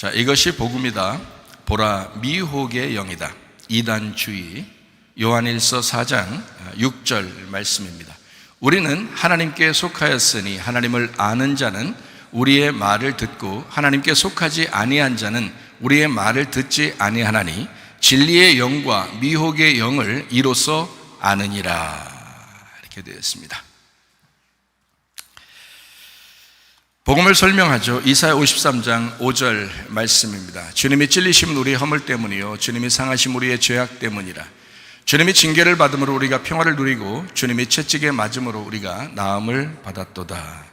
자, 이것이 복음이다. 보라, 미혹의 영이다. 이단주의. 요한일서 4장 6절 말씀입니다. 우리는 하나님께 속하였으니 하나님을 아는 자는 우리의 말을 듣고 하나님께 속하지 아니한 자는 우리의 말을 듣지 아니하나니 진리의 영과 미혹의 영을 이로써 아느니라. 이렇게 되어 있습니다. 복음을 설명하죠. 이사야 53장 5절 말씀입니다. 주님이 찔리심은 우리의 허물 때문이요 주님이 상하심 우리의 죄악 때문이라. 주님이 징계를 받음으로 우리가 평화를 누리고 주님이 채찍에 맞음으로 우리가 나음을 받았도다.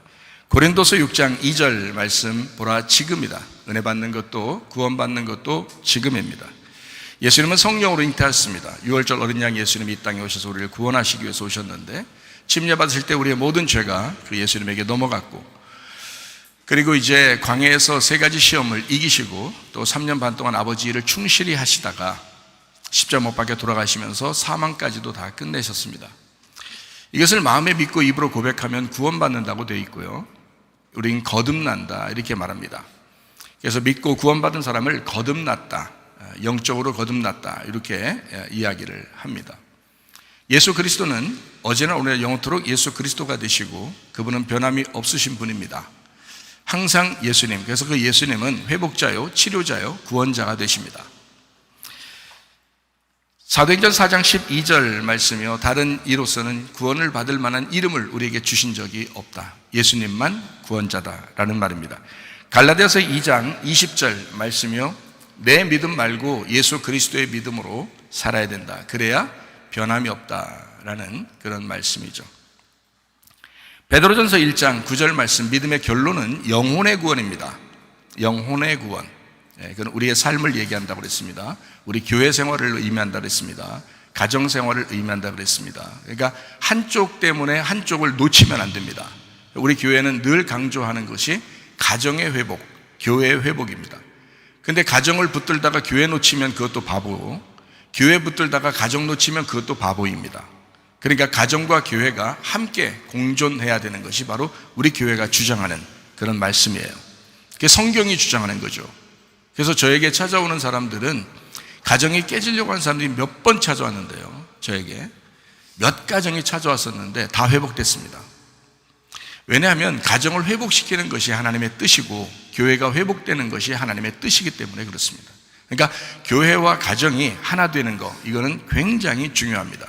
고린도서 6장 2절 말씀 보라, 지금이다. 은혜 받는 것도 구원받는 것도 지금입니다. 예수님은 성령으로 잉태하셨습니다. 6월절 어린 양 예수님이 이 땅에 오셔서 우리를 구원하시기 위해서 오셨는데, 침례받으실 때 우리의 모든 죄가 그 예수님에게 넘어갔고, 그리고 이제 광야에서 3가지 시험을 이기시고 또 3년 반 동안 아버지 일을 충실히 하시다가 십자가 못 박혀 돌아가시면서 사망까지도 다 끝내셨습니다. 이것을 마음에 믿고 입으로 고백하면 구원받는다고 되어 있고요, 우린 거듭난다 이렇게 말합니다. 그래서 믿고 구원받은 사람을 거듭났다, 영적으로 거듭났다 이렇게 이야기를 합니다. 예수 그리스도는 어제나 오늘 영원토록 예수 그리스도가 되시고 그분은 변함이 없으신 분입니다. 항상 예수님, 그래서 그 예수님은 회복자요 치료자요 구원자가 되십니다. 사도행전 4장 12절 말씀이요, 다른 이로서는 구원을 받을 만한 이름을 우리에게 주신 적이 없다. 예수님만 구원자다라는 말입니다. 갈라디아서 2장 20절 말씀이요, 내 믿음 말고 예수 그리스도의 믿음으로 살아야 된다. 그래야 변함이 없다라는 그런 말씀이죠. 베드로전서 1장 9절 말씀, 믿음의 결론은 영혼의 구원입니다. 영혼의 구원. 그건 우리의 삶을 얘기한다고 그랬습니다. 우리 교회 생활을 의미한다고 그랬습니다. 가정 생활을 의미한다고 그랬습니다. 그러니까 한쪽 때문에 한쪽을 놓치면 안 됩니다. 우리 교회는 늘 강조하는 것이 가정의 회복, 교회의 회복입니다. 근데 가정을 붙들다가 교회 놓치면 그것도 바보, 교회 붙들다가 가정 놓치면 그것도 바보입니다. 그러니까 가정과 교회가 함께 공존해야 되는 것이 바로 우리 교회가 주장하는 그런 말씀이에요. 그게 성경이 주장하는 거죠. 그래서 저에게 찾아오는 사람들은 가정이 깨지려고 하는 사람들이 몇 번 찾아왔는데요, 저에게 몇 가정이 찾아왔었는데 다 회복됐습니다. 왜냐하면 가정을 회복시키는 것이 하나님의 뜻이고 교회가 회복되는 것이 하나님의 뜻이기 때문에 그렇습니다. 그러니까 교회와 가정이 하나 되는 것, 이거는 굉장히 중요합니다.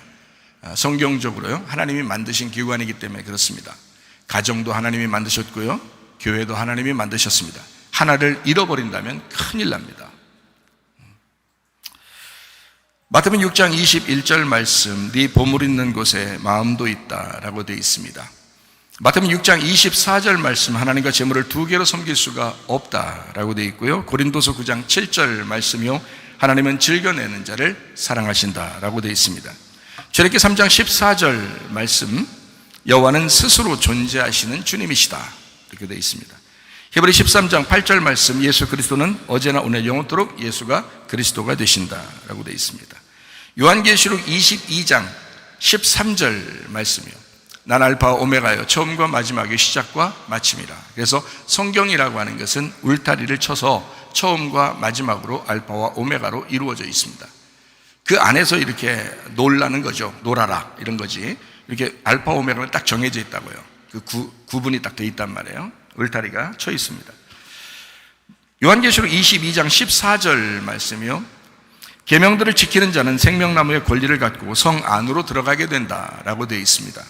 성경적으로요, 하나님이 만드신 기관이기 때문에 그렇습니다. 가정도 하나님이 만드셨고요, 교회도 하나님이 만드셨습니다. 하나를 잃어버린다면 큰일 납니다. 마태복음 6장 21절 말씀, 네 보물 있는 곳에 마음도 있다라고 되어 있습니다. 마태복음 6장 24절 말씀, 하나님과 재물을 2개로 섬길 수가 없다라고 되어 있고요, 고린도서 9장 7절 말씀이요, 하나님은 즐겨내는 자를 사랑하신다라고 되어 있습니다. 출애굽기 3장 14절 말씀, 여호와는 스스로 존재하시는 주님이시다 이렇게 되어 있습니다. 히브리 13장 8절 말씀, 예수 그리스도는 어제나 오늘 영원토록 예수가 그리스도가 되신다라고 되어 있습니다. 요한계시록 22장 13절 말씀이요, 난 알파와 오메가요, 처음과 마지막의 시작과 마침이라. 그래서 성경이라고 하는 것은 울타리를 쳐서 처음과 마지막으로 알파와 오메가로 이루어져 있습니다. 그 안에서 이렇게 놀라는 거죠. 놀아라 이런 거지. 이렇게 알파 오메가는 딱 정해져 있다고요. 그 구분이 딱 돼 있단 말이에요. 울타리가 쳐 있습니다. 요한계시록 22장 14절 말씀이요, 계명들을 지키는 자는 생명나무의 권리를 갖고 성 안으로 들어가게 된다라고 되어 있습니다.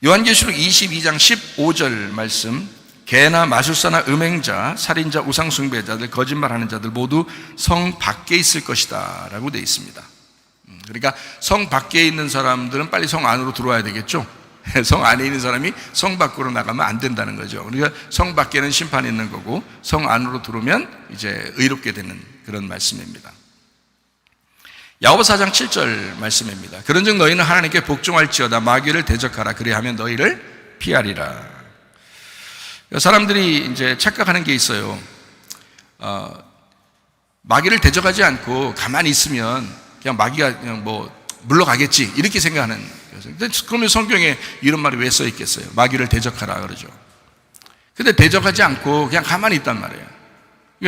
요한계시록 22장 15절 말씀, 개나 마술사나 음행자, 살인자, 우상숭배자들, 거짓말하는 자들 모두 성 밖에 있을 것이다 라고 되어 있습니다. 그러니까 성 밖에 있는 사람들은 빨리 성 안으로 들어와야 되겠죠. 성 안에 있는 사람이 성 밖으로 나가면 안 된다는 거죠. 그러니까 성 밖에는 심판이 있는 거고 성 안으로 들어오면 이제 의롭게 되는 그런 말씀입니다. 야고보 4장 7절 말씀입니다. 그런즉 너희는 하나님께 복종할지어다, 마귀를 대적하라, 그리하면 너희를 피하리라. 사람들이 이제 착각하는 게 있어요. 마귀를 대적하지 않고 가만히 있으면 그냥 마귀가 그냥 뭐 물러가겠지 이렇게 생각하는. 그러면 성경에 이런 말이 왜 써 있겠어요? 마귀를 대적하라 그러죠. 근데 대적하지 않고 그냥 가만히 있단 말이에요.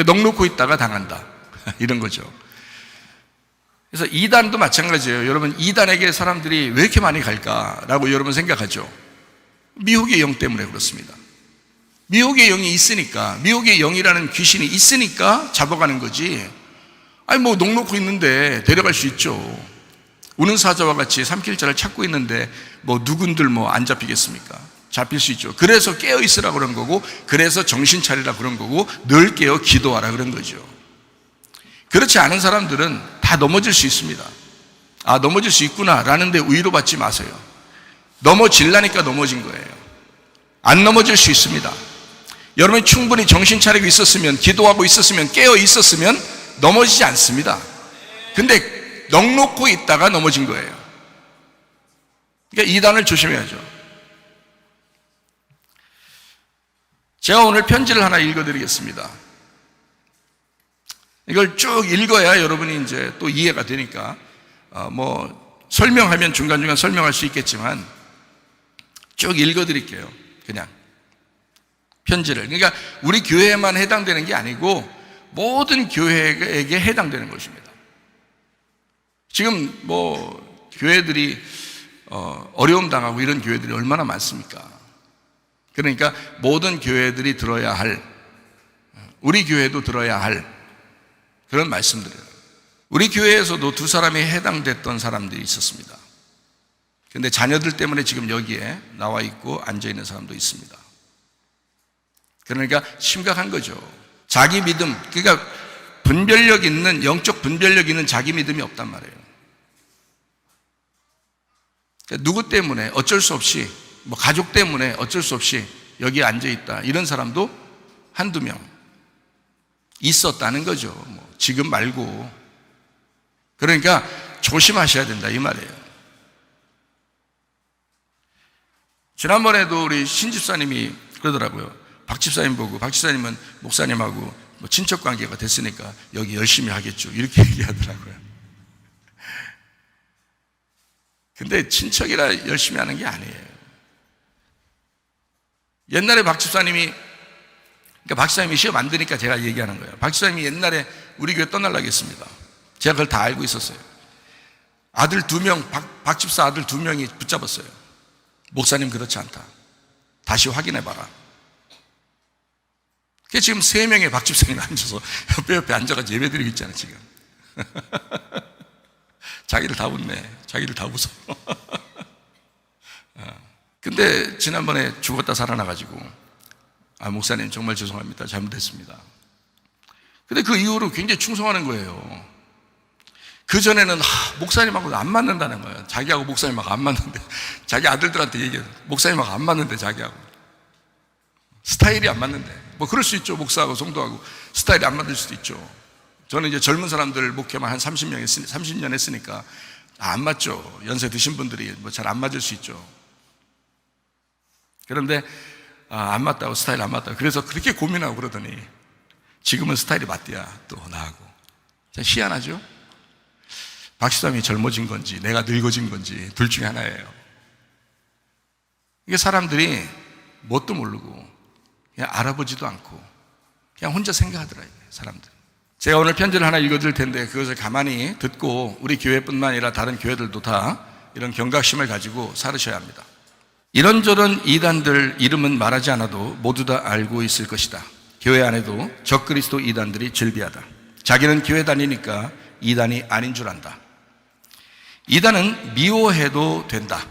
넉놓고 있다가 당한다. 이런 거죠. 그래서 이단도 마찬가지예요. 여러분, 이단에게 사람들이 왜 이렇게 많이 갈까라고 여러분 생각하죠. 미혹의 영 때문에 그렇습니다. 미혹의 영이 있으니까, 미혹의 영이라는 귀신이 있으니까 잡아가는 거지. 아니 뭐 넉놓고 있는데 데려갈 수 있죠. 우는 사자와 같이 삼킬자를 찾고 있는데 뭐 누군들 뭐 안 잡히겠습니까? 잡힐 수 있죠. 그래서 깨어 있으라 그런 거고, 그래서 정신 차리라 그런 거고, 늘 깨어 기도하라 그런 거죠. 그렇지 않은 사람들은 다 넘어질 수 있습니다. 아, 넘어질 수 있구나 라는데 위로 받지 마세요. 넘어질라니까 넘어진 거예요. 안 넘어질 수 있습니다. 여러분이 충분히 정신 차리고 있었으면, 기도하고 있었으면, 깨어 있었으면 넘어지지 않습니다. 근데 넉놓고 있다가 넘어진 거예요. 그러니까 이단을 조심해야죠. 제가 오늘 편지를 하나 읽어드리겠습니다. 이걸 쭉 읽어야 여러분이 이제 또 이해가 되니까, 뭐 설명하면 중간중간 설명할 수 있겠지만 쭉 읽어드릴게요. 그냥 편지를. 그러니까 우리 교회에만 해당되는 게 아니고 모든 교회에게 해당되는 것입니다. 지금 뭐 교회들이 어려움 당하고 이런 교회들이 얼마나 많습니까? 그러니까 모든 교회들이 들어야 할, 우리 교회도 들어야 할 그런 말씀들이에요. 우리 교회에서도 두 사람이 해당됐던 사람들이 있었습니다. 근데 자녀들 때문에 지금 여기에 나와 있고 앉아 있는 사람도 있습니다. 그러니까 심각한 거죠. 자기 믿음, 그러니까 분별력 있는, 영적 분별력 있는 자기 믿음이 없단 말이에요. 그러니까 누구 때문에 어쩔 수 없이, 뭐 가족 때문에 어쩔 수 없이 여기에 앉아 있다, 이런 사람도 한두 명 있었다는 거죠. 뭐 지금 말고. 그러니까 조심하셔야 된다 이 말이에요. 지난번에도 우리 신집사님이 그러더라고요. 박 집사님 보고, 박 집사님은 목사님하고 뭐 친척 관계가 됐으니까 여기 열심히 하겠죠, 이렇게 얘기하더라고요. 근데 친척이라 열심히 하는 게 아니에요. 옛날에 박 집사님이, 그러니까 박 집사님이 시험 안 드니까 제가 얘기하는 거예요. 박 집사님이 옛날에 우리 교회 떠나려고 했습니다. 제가 그걸 다 알고 있었어요. 아들 2명, 박 집사 아들 2명이 붙잡았어요. 목사님 그렇지 않다, 다시 확인해봐라. 그게 지금 3명의 박 집사님이 앉아서 옆에 앉아가지고 예배 드리고 있잖아요 지금. 자기를 다 웃네. 자기를 다 웃어. 근데 지난번에 죽었다 살아나가지고, 아, 목사님 정말 죄송합니다, 잘못했습니다. 근데 그 이후로 굉장히 충성하는 거예요. 그전에는 목사님하고 안 맞는다는 거예요. 자기하고 목사님하고 안 맞는데, 자기 아들들한테 얘기해요. 목사님하고 안 맞는데, 자기하고 스타일이 안 맞는데. 뭐 그럴 수 있죠. 목사하고 성도하고 스타일이 안 맞을 수도 있죠. 저는 이제 젊은 사람들 목회만 한 30년 했으니까 안 맞죠. 연세 드신 분들이 뭐 잘 안 맞을 수 있죠. 그런데 안 맞다고, 스타일 안 맞다고, 그래서 그렇게 고민하고 그러더니 지금은 스타일이 맞대야 또 나하고. 희한하죠. 박시담이 젊어진 건지 내가 늙어진 건지 둘 중에 하나예요. 이게 사람들이 뭣도 모르고 그냥 알아보지도 않고 그냥 혼자 생각하더라고요, 사람들. 제가 오늘 편지를 하나 읽어드릴 텐데 그것을 가만히 듣고 우리 교회뿐만 아니라 다른 교회들도 다 이런 경각심을 가지고 살으셔야 합니다. 이런저런 이단들 이름은 말하지 않아도 모두 다 알고 있을 것이다. 교회 안에도 적그리스도 이단들이 즐비하다. 자기는 교회 다니니까 이단이 아닌 줄 안다. 이단은 미워해도 된다.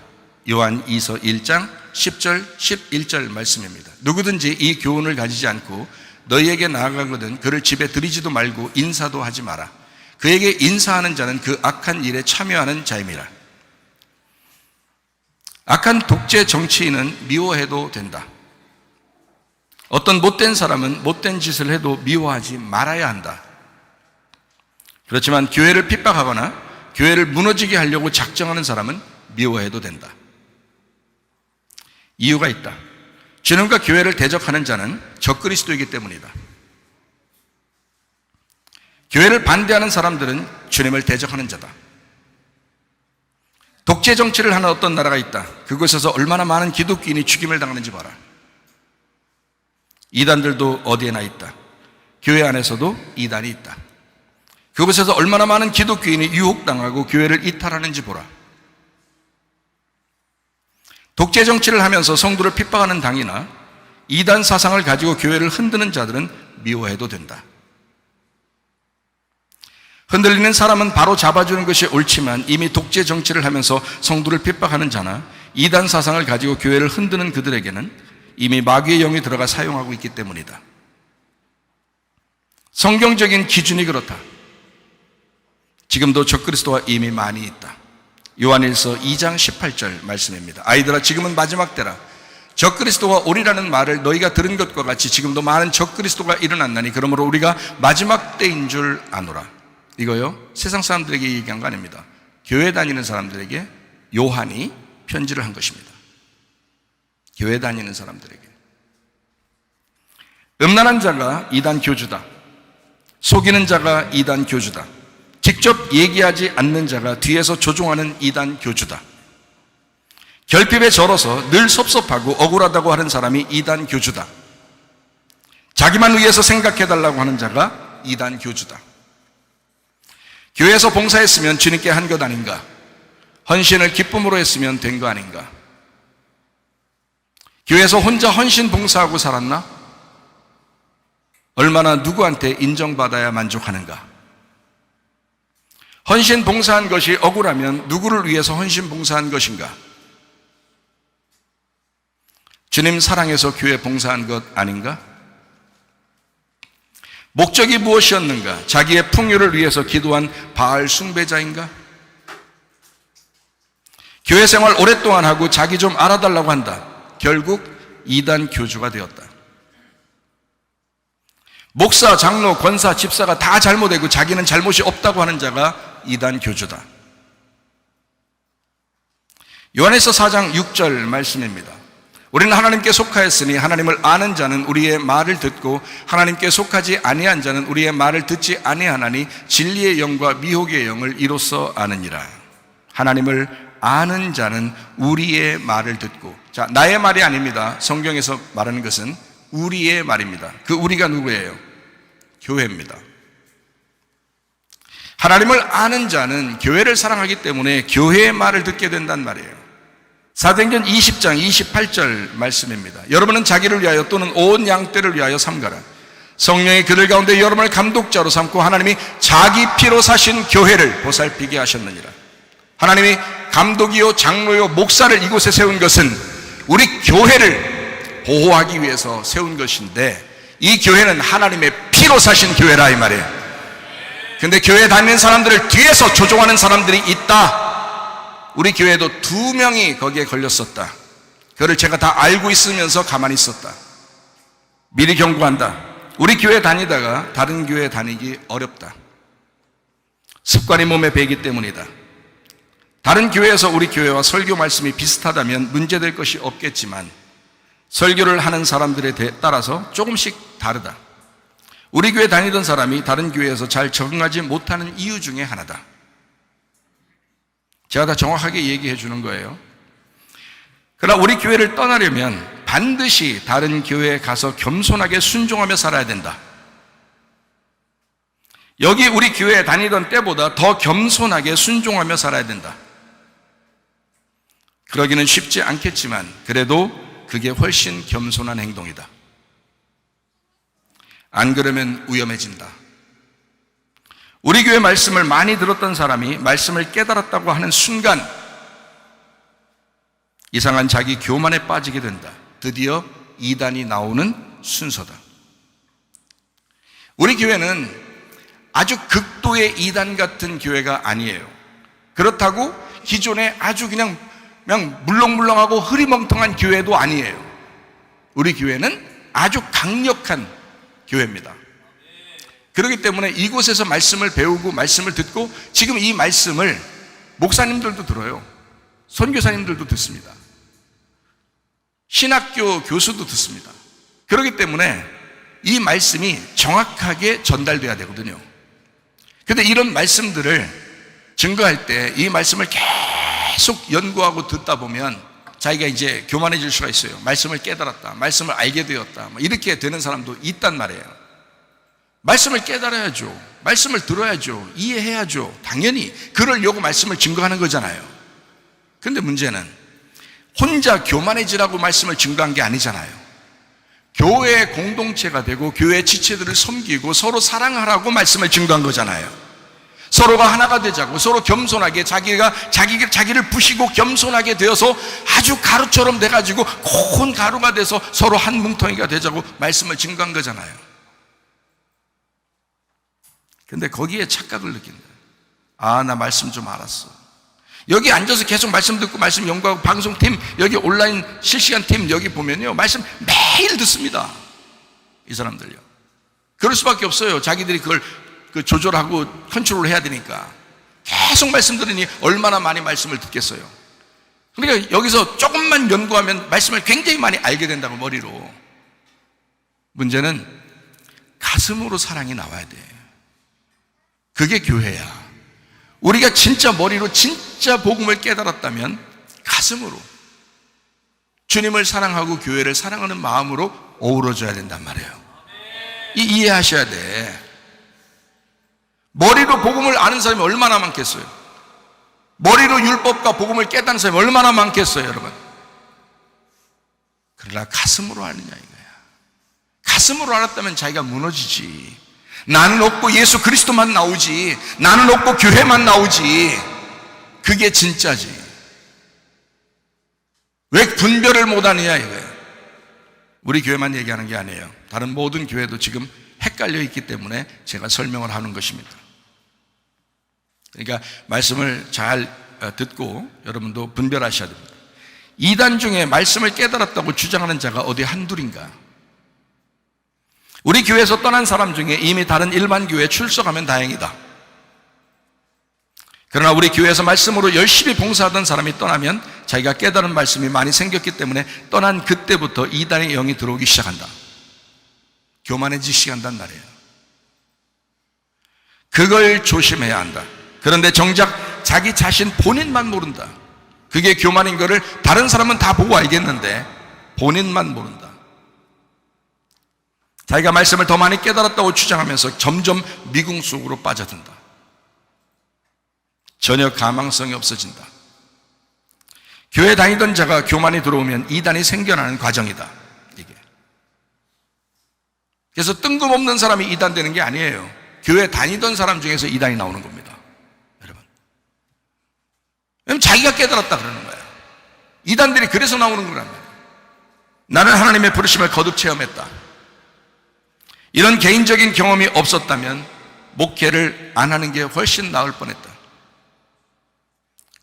요한 2서 1장 10절 11절 말씀입니다. 누구든지 이 교훈을 가지지 않고 너희에게 나아가거든 그를 집에 들이지도 말고 인사도 하지 마라. 그에게 인사하는 자는 그 악한 일에 참여하는 자임이라. 악한 독재 정치인은 미워해도 된다. 어떤 못된 사람은 못된 짓을 해도 미워하지 말아야 한다. 그렇지만 교회를 핍박하거나 교회를 무너지게 하려고 작정하는 사람은 미워해도 된다. 이유가 있다. 주님과 교회를 대적하는 자는 적그리스도이기 때문이다. 교회를 반대하는 사람들은 주님을 대적하는 자다. 독재 정치를 하는 어떤 나라가 있다. 그곳에서 얼마나 많은 기독교인이 죽임을 당하는지 봐라. 이단들도 어디에나 있다. 교회 안에서도 이단이 있다. 그곳에서 얼마나 많은 기독교인이 유혹당하고 교회를 이탈하는지 보라. 독재 정치를 하면서 성도를 핍박하는 당이나 이단 사상을 가지고 교회를 흔드는 자들은 미워해도 된다. 흔들리는 사람은 바로 잡아주는 것이 옳지만 이미 독재 정치를 하면서 성도를 핍박하는 자나 이단 사상을 가지고 교회를 흔드는 그들에게는 이미 마귀의 영이 들어가 사용하고 있기 때문이다. 성경적인 기준이 그렇다. 지금도 적그리스도가 이미 많이 있다. 요한일서 2장 18절 말씀입니다. 아이들아, 지금은 마지막 때라. 적그리스도가 오리라는 말을 너희가 들은 것과 같이 지금도 많은 적그리스도가 일어났나니 그러므로 우리가 마지막 때인 줄 아노라. 이거요, 세상 사람들에게 얘기한 거 아닙니다. 교회 다니는 사람들에게 요한이 편지를 한 것입니다. 교회 다니는 사람들에게. 음란한 자가 이단 교주다. 속이는 자가 이단 교주다. 직접 얘기하지 않는 자가 뒤에서 조종하는 이단 교주다. 결핍에 절어서 늘 섭섭하고 억울하다고 하는 사람이 이단 교주다. 자기만 위해서 생각해달라고 하는 자가 이단 교주다. 교회에서 봉사했으면 주님께 한 것 아닌가? 헌신을 기쁨으로 했으면 된 거 아닌가? 교회에서 혼자 헌신 봉사하고 살았나? 얼마나 누구한테 인정받아야 만족하는가? 헌신 봉사한 것이 억울하면 누구를 위해서 헌신 봉사한 것인가? 주님 사랑해서 교회 봉사한 것 아닌가? 목적이 무엇이었는가? 자기의 풍요를 위해서 기도한 바알 숭배자인가? 교회 생활 오랫동안 하고 자기 좀 알아달라고 한다. 결국 이단 교주가 되었다. 목사, 장로, 권사, 집사가 다 잘못되고 자기는 잘못이 없다고 하는 자가 이단 교주다. 요한에서 4장 6절 말씀입니다. 우리는 하나님께 속하였으니 하나님을 아는 자는 우리의 말을 듣고 하나님께 속하지 아니한 자는 우리의 말을 듣지 아니하나니 진리의 영과 미혹의 영을 이로써 아느니라. 하나님을 아는 자는 우리의 말을 듣고, 자, 나의 말이 아닙니다. 성경에서 말하는 것은 우리의 말입니다. 그 우리가 누구예요? 교회입니다. 하나님을 아는 자는 교회를 사랑하기 때문에 교회의 말을 듣게 된단 말이에요. 사도행전 20장 28절 말씀입니다. 여러분은 자기를 위하여 또는 온 양떼를 위하여 삼가라. 성령이 그들 가운데 여러분을 감독자로 삼고 하나님이 자기 피로 사신 교회를 보살피게 하셨느니라. 하나님이 감독이요 장로요 목사를 이곳에 세운 것은 우리 교회를 보호하기 위해서 세운 것인데, 이 교회는 하나님의 피로 사신 교회라 이 말이에요. 근데 교회 다니는 사람들을 뒤에서 조종하는 사람들이 있다. 우리 교회도 2명이 거기에 걸렸었다. 그걸 제가 다 알고 있으면서 가만히 있었다. 미리 경고한다. 우리 교회 다니다가 다른 교회 다니기 어렵다. 습관이 몸에 배기 때문이다. 다른 교회에서 우리 교회와 설교 말씀이 비슷하다면 문제될 것이 없겠지만 설교를 하는 사람들에 따라서 조금씩 다르다. 우리 교회 다니던 사람이 다른 교회에서 잘 적응하지 못하는 이유 중에 하나다. 제가 다 정확하게 얘기해 주는 거예요. 그러나 우리 교회를 떠나려면 반드시 다른 교회에 가서 겸손하게 순종하며 살아야 된다. 여기 우리 교회에 다니던 때보다 더 겸손하게 순종하며 살아야 된다. 그러기는 쉽지 않겠지만 그래도 그게 훨씬 겸손한 행동이다. 안 그러면 위험해진다. 우리 교회 말씀을 많이 들었던 사람이 말씀을 깨달았다고 하는 순간 이상한 자기 교만에 빠지게 된다. 드디어 이단이 나오는 순서다. 우리 교회는 아주 극도의 이단 같은 교회가 아니에요. 그렇다고 기존에 아주 그냥 물렁물렁하고 흐리멍텅한 교회도 아니에요. 우리 교회는 아주 강력한 교회입니다. 그렇기 때문에 이곳에서 말씀을 배우고 말씀을 듣고, 지금 이 말씀을 목사님들도 들어요. 선교사님들도 듣습니다. 신학교 교수도 듣습니다. 그렇기 때문에 이 말씀이 정확하게 전달돼야 되거든요. 그런데 이런 말씀들을 증거할 때 이 말씀을 계속 연구하고 듣다 보면 자기가 이제 교만해질 수가 있어요. 말씀을 깨달았다, 말씀을 알게 되었다, 이렇게 되는 사람도 있단 말이에요. 말씀을 깨달아야죠. 말씀을 들어야죠. 이해해야죠. 당연히 그러려고 말씀을 증거하는 거잖아요. 그런데 문제는 혼자 교만해지라고 말씀을 증거한 게 아니잖아요. 교회의 공동체가 되고 교회 지체들을 섬기고 서로 사랑하라고 말씀을 증거한 거잖아요. 서로가 하나가 되자고, 서로 겸손하게 자기를 부시고 겸손하게 되어서 아주 가루처럼 돼가지고 고운 가루가 돼서 서로 한 뭉텅이가 되자고 말씀을 증거한 거잖아요. 근데 거기에 착각을 느낀다. 아, 나 말씀 좀 알았어. 여기 앉아서 계속 말씀 듣고 말씀 연구하고 방송팀, 여기 온라인 실시간 팀 여기 보면요, 말씀 매일 듣습니다. 이 사람들요. 그럴 수밖에 없어요. 자기들이 그걸 조절하고 컨트롤 해야 되니까. 계속 말씀 들으니 얼마나 많이 말씀을 듣겠어요. 그러니까 여기서 조금만 연구하면 말씀을 굉장히 많이 알게 된다고, 머리로. 문제는 가슴으로 사랑이 나와야 돼. 그게 교회야. 우리가 진짜 머리로 진짜 복음을 깨달았다면 가슴으로 주님을 사랑하고 교회를 사랑하는 마음으로 어우러져야 된단 말이에요. 이해하셔야 돼. 머리로 복음을 아는 사람이 얼마나 많겠어요? 머리로 율법과 복음을 깨닫는 사람이 얼마나 많겠어요, 여러분? 그러나 가슴으로 아느냐 이거야. 가슴으로 알았다면 자기가 무너지지. 나는 없고 예수 그리스도만 나오지, 나는 없고 교회만 나오지, 그게 진짜지. 왜 분별을 못하느냐 이거예요. 우리 교회만 얘기하는 게 아니에요. 다른 모든 교회도 지금 헷갈려 있기 때문에 제가 설명을 하는 것입니다. 그러니까 말씀을 잘 듣고 여러분도 분별하셔야 됩니다. 이단 중에 말씀을 깨달았다고 주장하는 자가 어디 한둘인가? 우리 교회에서 떠난 사람 중에 이미 다른 일반 교회에 출석하면 다행이다. 그러나 우리 교회에서 말씀으로 열심히 봉사하던 사람이 떠나면 자기가 깨달은 말씀이 많이 생겼기 때문에 떠난 그때부터 이단의 영이 들어오기 시작한다. 교만해지기 시작한단 말이에요. 그걸 조심해야 한다. 그런데 정작 자기 자신 본인만 모른다. 그게 교만인 거를 다른 사람은 다 보고 알겠는데 본인만 모른다. 자기가 말씀을 더 많이 깨달았다고 주장하면서 점점 미궁 속으로 빠져든다. 전혀 가망성이 없어진다. 교회 다니던 자가 교만이 들어오면 이단이 생겨나는 과정이다, 이게. 그래서 뜬금없는 사람이 이단 되는 게 아니에요. 교회 다니던 사람 중에서 이단이 나오는 겁니다, 여러분. 왜냐면 자기가 깨달았다 그러는 거예요. 이단들이 그래서 나오는 거란 말이에요. 나는 하나님의 부르심을 거듭 체험했다. 이런 개인적인 경험이 없었다면 목회를 안 하는 게 훨씬 나을 뻔했다.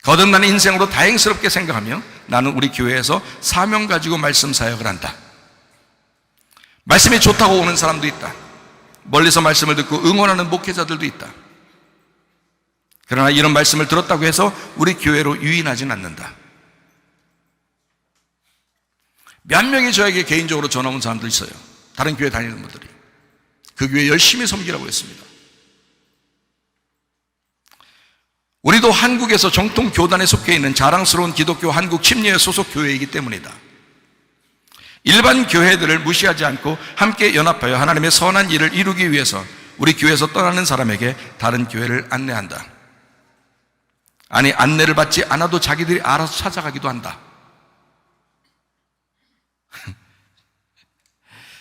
거듭난 인생으로 다행스럽게 생각하며 나는 우리 교회에서 사명 가지고 말씀 사역을 한다. 말씀이 좋다고 오는 사람도 있다. 멀리서 말씀을 듣고 응원하는 목회자들도 있다. 그러나 이런 말씀을 들었다고 해서 우리 교회로 유인하진 않는다. 몇 명이 저에게 개인적으로 전화 온 사람도 있어요. 다른 교회 다니는 분들이. 그 교회 열심히 섬기라고 했습니다. 우리도 한국에서 정통 교단에 속해 있는 자랑스러운 기독교 한국 침례회 소속 교회이기 때문이다. 일반 교회들을 무시하지 않고 함께 연합하여 하나님의 선한 일을 이루기 위해서 우리 교회에서 떠나는 사람에게 다른 교회를 안내한다. 아니, 안내를 받지 않아도 자기들이 알아서 찾아가기도 한다.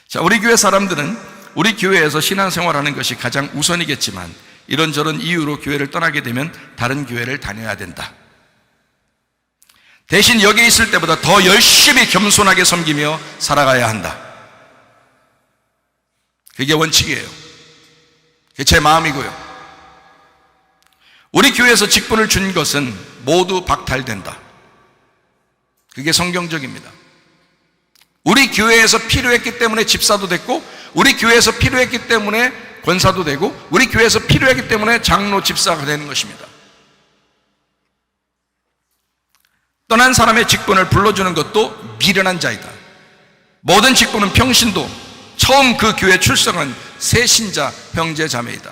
자, 우리 교회 사람들은 우리 교회에서 신앙생활하는 것이 가장 우선이겠지만 이런저런 이유로 교회를 떠나게 되면 다른 교회를 다녀야 된다. 대신 여기 있을 때보다 더 열심히 겸손하게 섬기며 살아가야 한다. 그게 원칙이에요. 그게 제 마음이고요. 우리 교회에서 직분을 준 것은 모두 박탈된다. 그게 성경적입니다. 우리 교회에서 필요했기 때문에 집사도 됐고, 우리 교회에서 필요했기 때문에 권사도 되고, 우리 교회에서 필요했기 때문에 장로 집사가 되는 것입니다. 떠난 사람의 직분을 불러주는 것도 미련한 자이다. 모든 직분은 평신도, 처음 그 교회에 출석한 새 신자 형제 자매이다.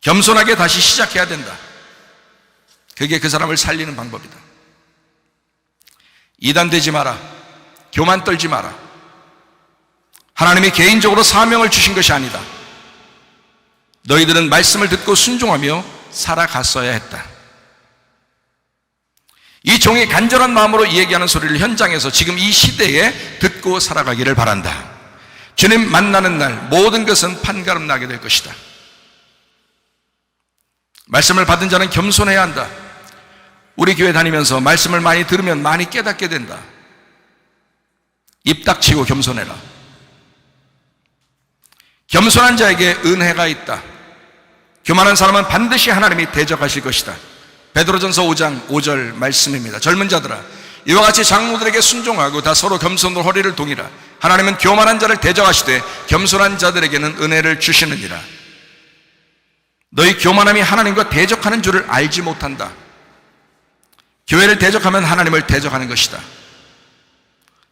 겸손하게 다시 시작해야 된다. 그게 그 사람을 살리는 방법이다. 이단되지 마라. 교만 떨지 마라. 하나님이 개인적으로 사명을 주신 것이 아니다. 너희들은 말씀을 듣고 순종하며 살아갔어야 했다. 이 종이 간절한 마음으로 얘기하는 소리를 현장에서 지금 이 시대에 듣고 살아가기를 바란다. 주님 만나는 날 모든 것은 판가름 나게 될 것이다. 말씀을 받은 자는 겸손해야 한다. 우리 교회 다니면서 말씀을 많이 들으면 많이 깨닫게 된다. 입 닥치고 겸손해라. 겸손한 자에게 은혜가 있다. 교만한 사람은 반드시 하나님이 대적하실 것이다. 베드로전서 5장 5절 말씀입니다. 젊은 자들아, 이와 같이 장로들에게 순종하고 다 서로 겸손으로 허리를 동이라. 하나님은 교만한 자를 대적하시되 겸손한 자들에게는 은혜를 주시느니라. 너희 교만함이 하나님과 대적하는 줄을 알지 못한다. 교회를 대적하면 하나님을 대적하는 것이다.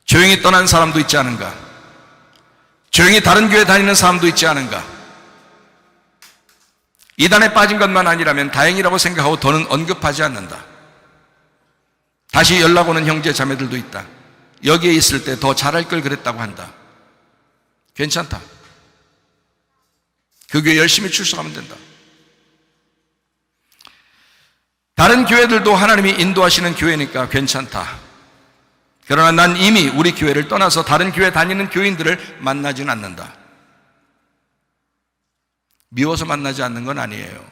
조용히 떠난 사람도 있지 않은가? 조용히 다른 교회 다니는 사람도 있지 않은가? 이단에 빠진 것만 아니라면 다행이라고 생각하고 더는 언급하지 않는다. 다시 연락 오는 형제 자매들도 있다. 여기에 있을 때 더 잘할 걸 그랬다고 한다. 괜찮다. 그 교회 열심히 출석하면 된다. 다른 교회들도 하나님이 인도하시는 교회니까 괜찮다. 그러나 난 이미 우리 교회를 떠나서 다른 교회 다니는 교인들을 만나지는 않는다. 미워서 만나지 않는 건 아니에요.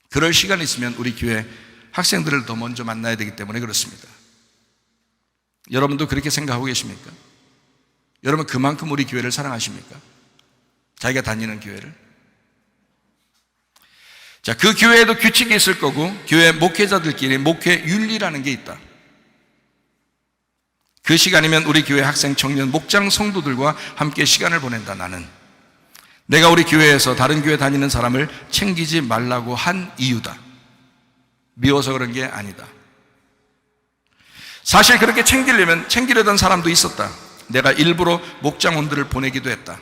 그럴 시간이 있으면 우리 교회 학생들을 더 먼저 만나야 되기 때문에 그렇습니다. 여러분도 그렇게 생각하고 계십니까? 여러분 그만큼 우리 교회를 사랑하십니까? 자기가 다니는 교회를? 자, 그 교회에도 규칙이 있을 거고 교회 목회자들끼리 목회윤리라는 게 있다. 그 시간이면 우리 교회 학생, 청년, 목장 성도들과 함께 시간을 보낸다. 나는 내가 우리 교회에서 다른 교회 다니는 사람을 챙기지 말라고 한 이유다. 미워서 그런 게 아니다. 사실 그렇게 챙기려던 사람도 있었다. 내가 일부러 목장원들을 보내기도 했다.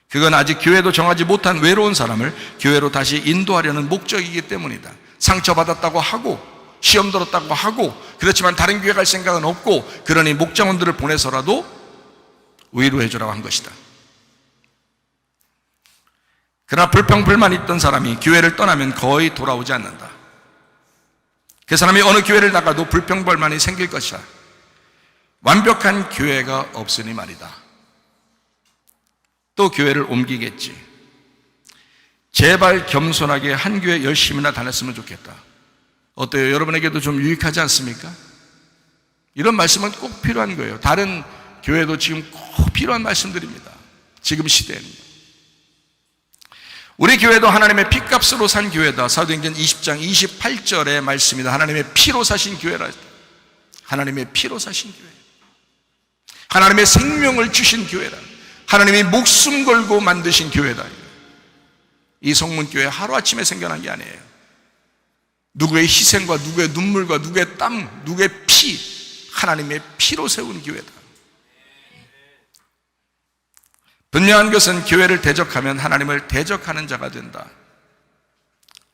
그건 아직 교회도 정하지 못한 외로운 사람을 교회로 다시 인도하려는 목적이기 때문이다. 상처받았다고 하고 시험 들었다고 하고 그렇지만 다른 교회 갈 생각은 없고 그러니 목장원들을 보내서라도 위로해 주라고 한 것이다. 그러나 불평불만 있던 사람이 교회를 떠나면 거의 돌아오지 않는다. 그 사람이 어느 교회를 나가도 불평불만이 생길 것이다. 완벽한 교회가 없으니 말이다. 또 교회를 옮기겠지. 제발 겸손하게 한 교회 열심히나 다녔으면 좋겠다. 어때요? 여러분에게도 좀 유익하지 않습니까? 이런 말씀은 꼭 필요한 거예요. 다른 교회도 지금 꼭 필요한 말씀들입니다. 지금 시대에는. 우리 교회도 하나님의 피값으로 산 교회다. 사도행전 20장 28절의 말씀이다. 하나님의 피로 사신 교회라. 하나님의 피로 사신 교회. 하나님의 생명을 주신 교회라. 하나님이 목숨 걸고 만드신 교회다. 이 성문교회 하루아침에 생겨난 게 아니에요. 누구의 희생과 누구의 눈물과 누구의 땀, 누구의 피, 하나님의 피로 세운 교회다. 분명한 것은 교회를 대적하면 하나님을 대적하는 자가 된다.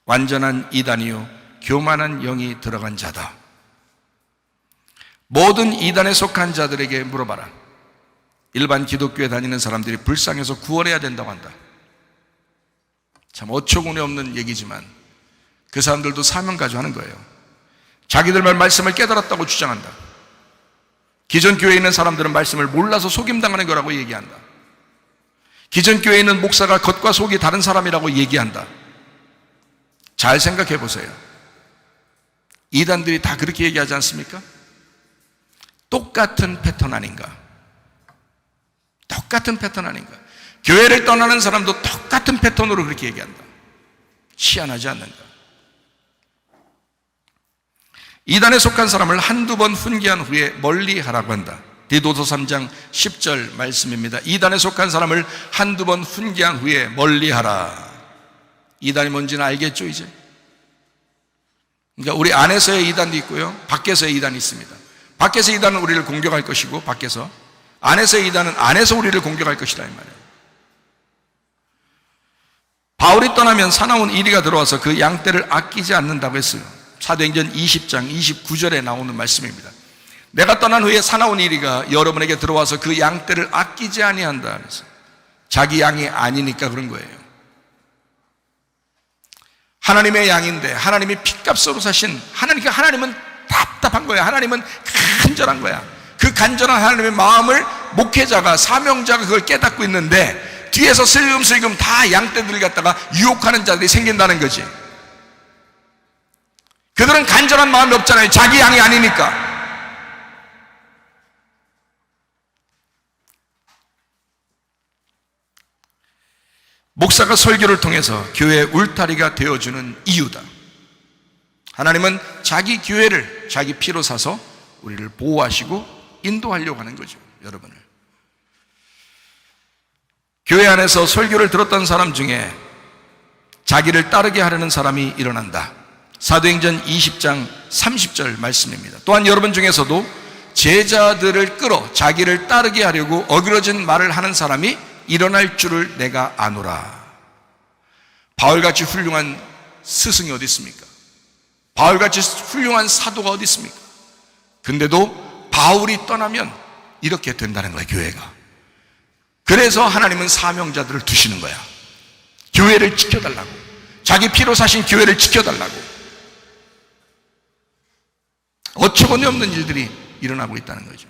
완전한 이단이요 교만한 영이 들어간 자다. 모든 이단에 속한 자들에게 물어봐라. 일반 기독교에 다니는 사람들이 불쌍해서 구원해야 된다고 한다. 참 어처구니 없는 얘기지만 그 사람들도 사명 가지고 하는 거예요. 자기들만 말씀을 깨달았다고 주장한다. 기존 교회에 있는 사람들은 말씀을 몰라서 속임당하는 거라고 얘기한다. 기존 교회에 있는 목사가 겉과 속이 다른 사람이라고 얘기한다. 잘 생각해 보세요. 이단들이 다 그렇게 얘기하지 않습니까? 똑같은 패턴 아닌가? 똑같은 패턴 아닌가? 교회를 떠나는 사람도 똑같은 패턴으로 그렇게 얘기한다. 희한하지 않는가? 이단에 속한 사람을 한두 번 훈계한 후에 멀리하라고 한다. 디도서 3장 10절 말씀입니다. 이단에 속한 사람을 한두 번 훈계한 후에 멀리하라. 이단이 뭔지는 알겠죠 이제? 그러니까 우리 안에서의 이단도 있고요 밖에서의 이단이 있습니다. 밖에서 이단은 우리를 공격할 것이고 밖에서, 안에서의 이단은 안에서 우리를 공격할 것이다 이 말이에요. 바울이 떠나면 사나운 이리가 들어와서 그 양떼를 아끼지 않는다고 했어요. 사도행전 20장 29절에 나오는 말씀입니다. 내가 떠난 후에 사나운 이리가 여러분에게 들어와서 그 양떼를 아끼지 아니한다. 그래서 자기 양이 아니니까 그런 거예요. 하나님의 양인데 하나님이 핏값으로 사신 하나님은 답답한 거야. 하나님은 간절한 거야. 그 간절한 하나님의 마음을 목회자가, 사명자가 그걸 깨닫고 있는데 뒤에서 슬금슬금 다 양떼들 갖다가 유혹하는 자들이 생긴다는 거지. 그들은 간절한 마음이 없잖아요. 자기 양이 아니니까. 목사가 설교를 통해서 교회의 울타리가 되어주는 이유다. 하나님은 자기 교회를 자기 피로 사서 우리를 보호하시고 인도하려고 하는 거죠. 여러분을. 교회 안에서 설교를 들었던 사람 중에 자기를 따르게 하려는 사람이 일어난다. 사도행전 20장 30절 말씀입니다. 또한 여러분 중에서도 제자들을 끌어 자기를 따르게 하려고 어그러진 말을 하는 사람이 일어날 줄을 내가 아노라. 바울같이 훌륭한 스승이 어디 있습니까? 바울같이 훌륭한 사도가 어디 있습니까? 근데도 바울이 떠나면 이렇게 된다는 거예요, 교회가. 그래서 하나님은 사명자들을 두시는 거야. 교회를 지켜달라고. 자기 피로 사신 교회를 지켜달라고. 어처구니 없는 일들이 일어나고 있다는 거죠.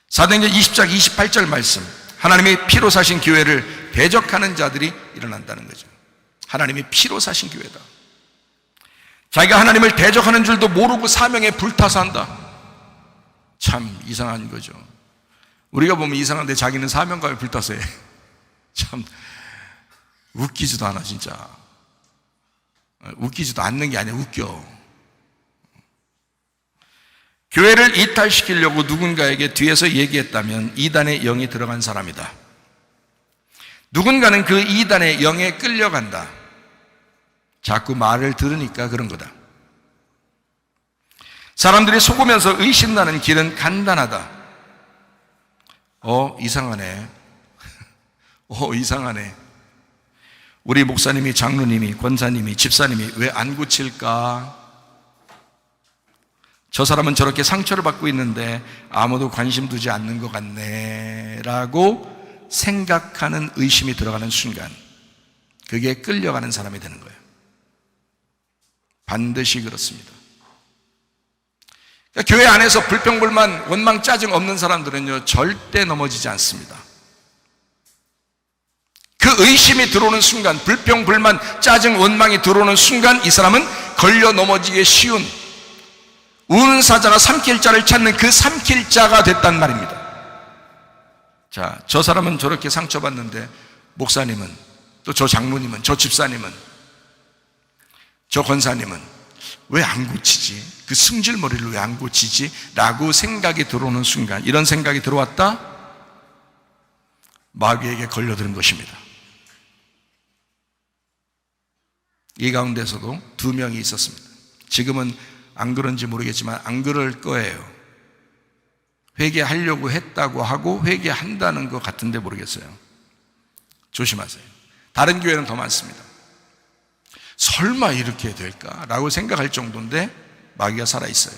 사도행전 20장 28절 말씀, 하나님이 피로 사신 교회를 대적하는 자들이 일어난다는 거죠. 하나님이 피로 사신 교회다. 자기가 하나님을 대적하는 줄도 모르고 사명에 불타서 한다. 참 이상한 거죠. 우리가 보면 이상한데 자기는 사명감에 불타서 해. 참 웃기지도 않아. 진짜 웃기지도 않는 게 아니야. 웃겨. 교회를 이탈시키려고 누군가에게 뒤에서 얘기했다면 이단의 영이 들어간 사람이다. 누군가는 그 이단의 영에 끌려간다. 자꾸 말을 들으니까 그런 거다. 사람들이 속으면서 의심나는 길은 간단하다. 이상하네. 이상하네. 우리 목사님이, 장로님이, 권사님이, 집사님이 왜 안 고칠까? 저 사람은 저렇게 상처를 받고 있는데 아무도 관심 두지 않는 것 같네 라고 생각하는 의심이 들어가는 순간 그게 끌려가는 사람이 되는 거예요. 반드시 그렇습니다. 그러니까 교회 안에서 불평불만, 원망, 짜증 없는 사람들은요 절대 넘어지지 않습니다. 그 의심이 들어오는 순간, 불평, 불만, 짜증, 원망이 들어오는 순간 이 사람은 걸려 넘어지기 쉬운 우는 사자가 삼킬 자를 찾는 그 삼킬 자가 됐단 말입니다. 자, 저 사람은 저렇게 상처받는데 목사님은, 또 저 장로님은, 저 집사님은, 저 권사님은 왜 안 고치지? 그 승질머리를 왜 안 고치지? 라고 생각이 들어오는 순간, 이런 생각이 들어왔다? 마귀에게 걸려드는 것입니다. 이 가운데서도 2명이 있었습니다. 지금은 안 그런지 모르겠지만 안 그럴 거예요. 회개하려고 했다고 하고 회개한다는 것 같은데 모르겠어요. 조심하세요. 다른 교회는 더 많습니다. 설마 이렇게 될까라고 생각할 정도인데 마귀가 살아있어요.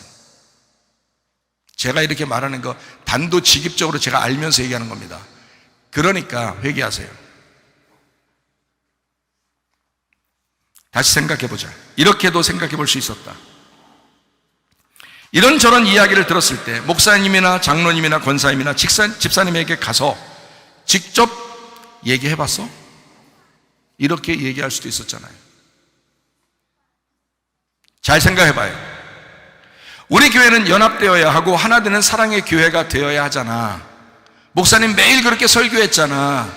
제가 이렇게 말하는 거 단도직입적으로 제가 알면서 얘기하는 겁니다. 그러니까 회개하세요. 다시 생각해보자. 이렇게도 생각해 볼 수 있었다. 이런저런 이야기를 들었을 때 목사님이나 장로님이나 권사님이나 집사님에게 가서 직접 얘기해봤어? 이렇게 얘기할 수도 있었잖아요. 잘 생각해봐요. 우리 교회는 연합되어야 하고 하나 되는 사랑의 교회가 되어야 하잖아. 목사님 매일 그렇게 설교했잖아.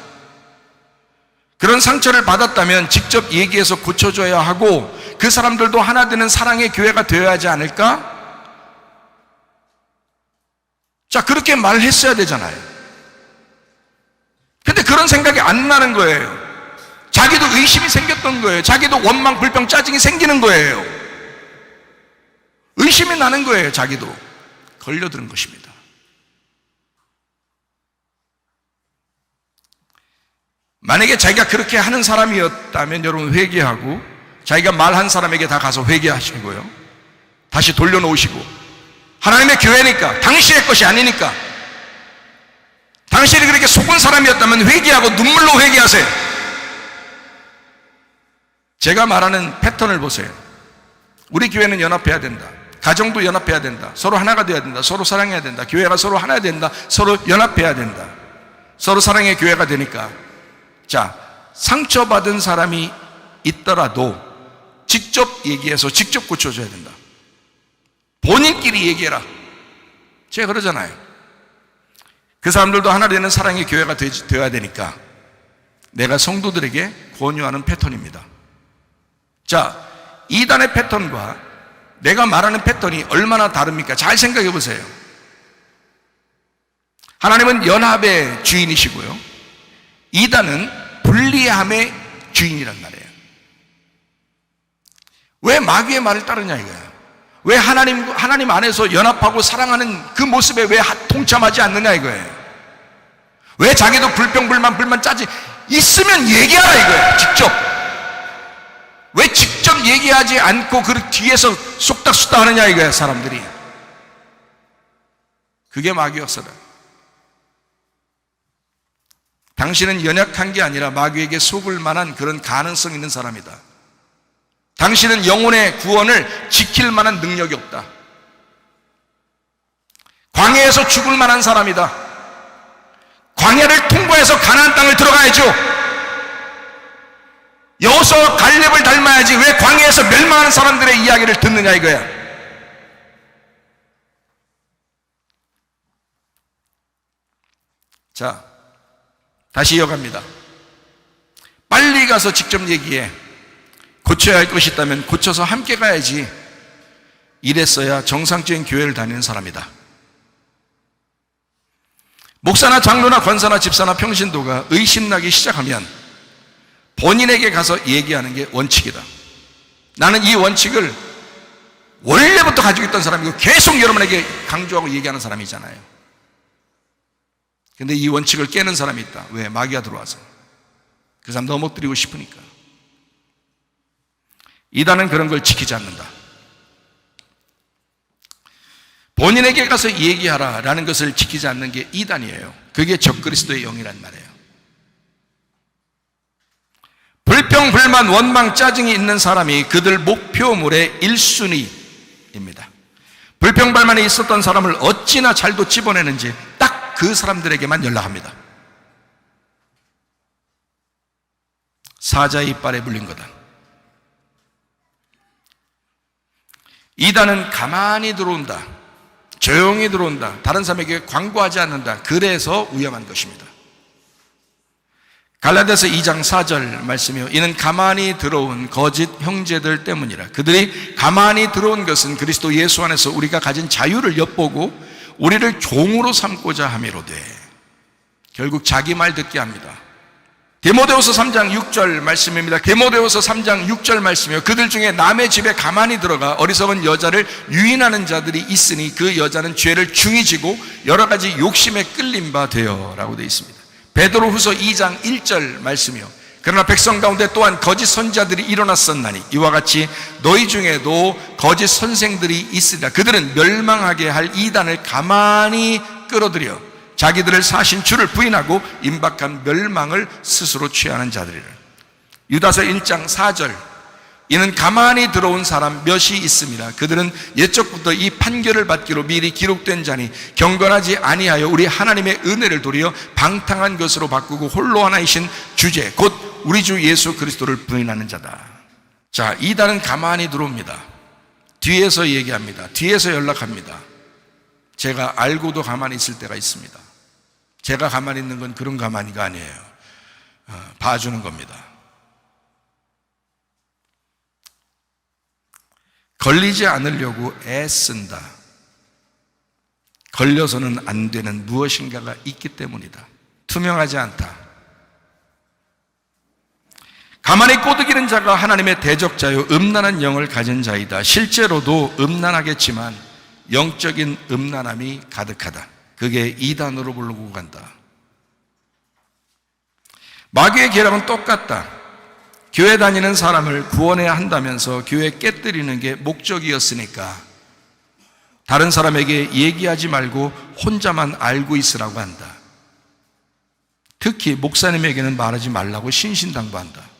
그런 상처를 받았다면 직접 얘기해서 고쳐줘야 하고 그 사람들도 하나 되는 사랑의 교회가 되어야 하지 않을까? 자, 그렇게 말했어야 되잖아요. 근데 그런 생각이 안 나는 거예요. 자기도 의심이 생겼던 거예요. 자기도 원망, 불평, 짜증이 생기는 거예요. 의심이 나는 거예요. 자기도 걸려드는 것입니다. 만약에 자기가 그렇게 하는 사람이었다면 여러분 회개하고 자기가 말한 사람에게 다 가서 회개하시고요, 다시 돌려놓으시고, 하나님의 교회니까, 당신의 것이 아니니까, 당신이 그렇게 속은 사람이었다면 회개하고 눈물로 회개하세요. 제가 말하는 패턴을 보세요. 우리 교회는 연합해야 된다, 가정도 연합해야 된다, 서로 하나가 되어야 된다, 서로 사랑해야 된다, 교회가 서로 하나 된다, 서로 연합해야 된다, 서로 사랑의 교회가 되니까, 자, 상처받은 사람이 있더라도 직접 얘기해서 직접 고쳐줘야 된다. 본인끼리 얘기해라. 제가 그러잖아요. 그 사람들도 하나 되는 사랑의 교회가 되어야 되니까 내가 성도들에게 권유하는 패턴입니다. 자, 이단의 패턴과 내가 말하는 패턴이 얼마나 다릅니까? 잘 생각해 보세요. 하나님은 연합의 주인이시고요, 이단은 분리함의 주인이란 말이에요. 왜 마귀의 말을 따르냐 이거예요. 왜 하나님 안에서 연합하고 사랑하는 그 모습에 왜 동참하지 않느냐 이거예요. 왜 자기도 불평불만 짜지 있으면 얘기하라 이거예요. 직접. 왜 직접 얘기하지 않고 그 뒤에서 쏙닥쏙닥 하느냐 이거예요, 사람들이. 그게 마귀였어요. 당신은 연약한 게 아니라 마귀에게 속을 만한 그런 가능성 있는 사람이다. 당신은 영혼의 구원을 지킬 만한 능력이 없다. 광야에서 죽을 만한 사람이다. 광야를 통과해서 가나안 땅을 들어가야죠. 여호수아와 갈렙을 닮아야지 왜 광야에서 멸망하는 사람들의 이야기를 듣느냐 이거야. 자, 다시 이어갑니다. 빨리 가서 직접 얘기해. 고쳐야 할 것이 있다면 고쳐서 함께 가야지. 이랬어야 정상적인 교회를 다니는 사람이다. 목사나 장로나 권사나 집사나 평신도가 의심나기 시작하면 본인에게 가서 얘기하는 게 원칙이다. 나는 이 원칙을 원래부터 가지고 있던 사람이고 계속 여러분에게 강조하고 얘기하는 사람이잖아요. 근데 이 원칙을 깨는 사람이 있다. 왜? 마귀가 들어와서. 그 사람 넘어뜨리고 싶으니까. 이단은 그런 걸 지키지 않는다. 본인에게 가서 얘기하라라는 것을 지키지 않는 게 이단이에요. 그게 적그리스도의 영이란 말이에요. 불평, 불만, 원망, 짜증이 있는 사람이 그들 목표물의 1순위입니다. 불평, 불만이 있었던 사람을 어찌나 잘도 집어내는지 딱 그 사람들에게만 연락합니다. 사자의 이빨에 물린 거다. 이단은 가만히 들어온다, 조용히 들어온다, 다른 사람에게 광고하지 않는다. 그래서 위험한 것입니다. 갈라디아서 2장 4절 말씀이요, 이는 가만히 들어온 거짓 형제들 때문이라. 그들이 가만히 들어온 것은 그리스도 예수 안에서 우리가 가진 자유를 엿보고 우리를 종으로 삼고자 함이로되. 결국 자기 말 듣게 합니다. 디모데후서 3장 6절 말씀입니다. 디모데후서 3장 6절 말씀이요, 그들 중에 남의 집에 가만히 들어가 어리석은 여자를 유인하는 자들이 있으니 그 여자는 죄를 중히 지고 여러 가지 욕심에 끌린 바 되어 라고 되어 있습니다. 베드로후서 2장 1절 말씀이요, 그러나 백성 가운데 또한 거짓 선지자들이 일어났었나니 이와 같이 너희 중에도 거짓 선생들이 있으리라. 그들은 멸망하게 할 이단을 가만히 끌어들여 자기들을 사신 주를 부인하고 임박한 멸망을 스스로 취하는 자들이라. 유다서 1장 4절, 이는 가만히 들어온 사람 몇이 있습니다. 그들은 옛적부터 이 판결을 받기로 미리 기록된 자니 경건하지 아니하여 우리 하나님의 은혜를 도리어 방탕한 것으로 바꾸고 홀로 하나이신 주제 곧 우리 주 예수 그리스도를 부인하는 자다. 자, 이단은 가만히 들어옵니다. 뒤에서 얘기합니다. 뒤에서 연락합니다. 제가 알고도 가만히 있을 때가 있습니다. 제가 가만히 있는 건 그런 가만히가 아니에요. 봐주는 겁니다. 걸리지 않으려고 애쓴다. 걸려서는 안 되는 무엇인가가 있기 때문이다. 투명하지 않다. 가만히 꼬드기는 자가 하나님의 대적자요 음란한 영을 가진 자이다. 실제로도 음란하겠지만 영적인 음란함이 가득하다. 그게 이단으로 불러고 간다. 마귀의 계략은 똑같다. 교회 다니는 사람을 구원해야 한다면서 교회 깨뜨리는 게 목적이었으니까 다른 사람에게 얘기하지 말고 혼자만 알고 있으라고 한다. 특히 목사님에게는 말하지 말라고 신신당부한다.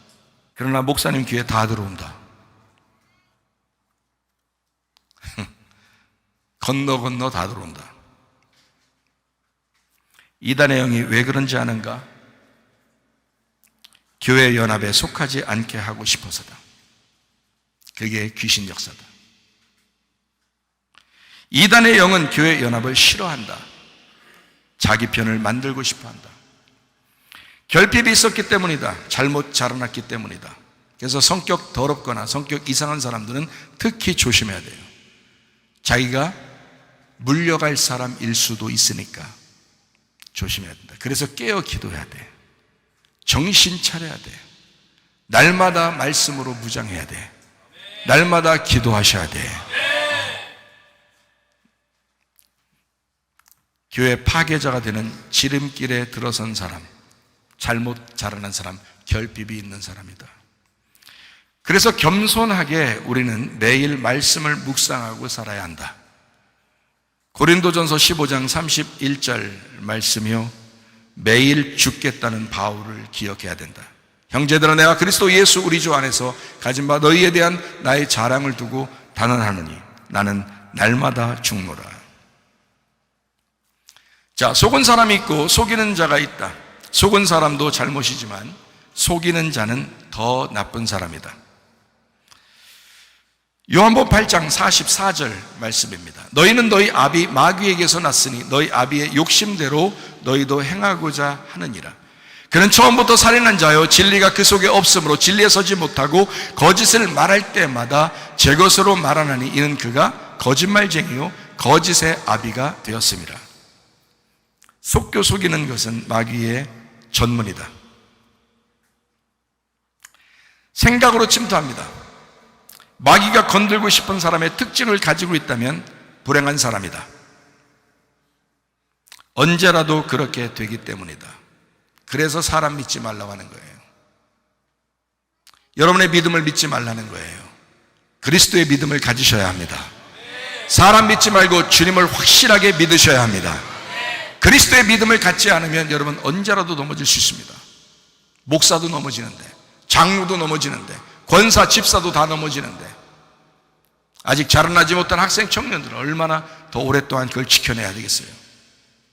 그러나 목사님 귀에 다 들어온다. 건너 다 들어온다. 이단의 영이 왜 그런지 아는가? 교회 연합에 속하지 않게 하고 싶어서다. 그게 귀신 역사다. 이단의 영은 교회 연합을 싫어한다. 자기 편을 만들고 싶어한다. 결핍이 있었기 때문이다. 잘못 자라났기 때문이다. 그래서 성격 더럽거나 성격 이상한 사람들은 특히 조심해야 돼요. 자기가 물려갈 사람일 수도 있으니까 조심해야 된다. 그래서 깨어 기도해야 돼. 정신 차려야 돼. 날마다 말씀으로 무장해야 돼. 날마다 기도하셔야 돼. 교회 파괴자가 되는 지름길에 들어선 사람, 잘못 자라난 사람, 결핍이 있는 사람이다. 그래서 겸손하게 우리는 매일 말씀을 묵상하고 살아야 한다. 고린도전서 15장 31절 말씀이요, 매일 죽겠다는 바울을 기억해야 된다. 형제들아, 내가 그리스도 예수 우리 주 안에서 가진 바 너희에 대한 나의 자랑을 두고 단언하노니 나는 날마다 죽노라. 자, 속은 사람이 있고 속이는 자가 있다. 속은 사람도 잘못이지만 속이는 자는 더 나쁜 사람이다. 요한복음 8장 44절 말씀입니다. 너희는 너희 아비 마귀에게서 났으니 너희 아비의 욕심대로 너희도 행하고자 하느니라. 그는 처음부터 살인한 자요, 진리가 그 속에 없으므로 진리에 서지 못하고 거짓을 말할 때마다 제 것으로 말하나니 이는 그가 거짓말쟁이요 거짓의 아비가 되었습니다. 속교 속이는 것은 마귀의 전문이다. 생각으로 침투합니다. 마귀가 건들고 싶은 사람의 특징을 가지고 있다면 불행한 사람이다. 언제라도 그렇게 되기 때문이다. 그래서 사람 믿지 말라고 하는 거예요. 여러분의 믿음을 믿지 말라는 거예요. 그리스도의 믿음을 가지셔야 합니다. 사람 믿지 말고 주님을 확실하게 믿으셔야 합니다. 그리스도의 믿음을 갖지 않으면 여러분 언제라도 넘어질 수 있습니다. 목사도 넘어지는데, 장로도 넘어지는데, 권사, 집사도 다 넘어지는데, 아직 자라나지 못한 학생, 청년들은 얼마나 더 오랫동안 그걸 지켜내야 되겠어요?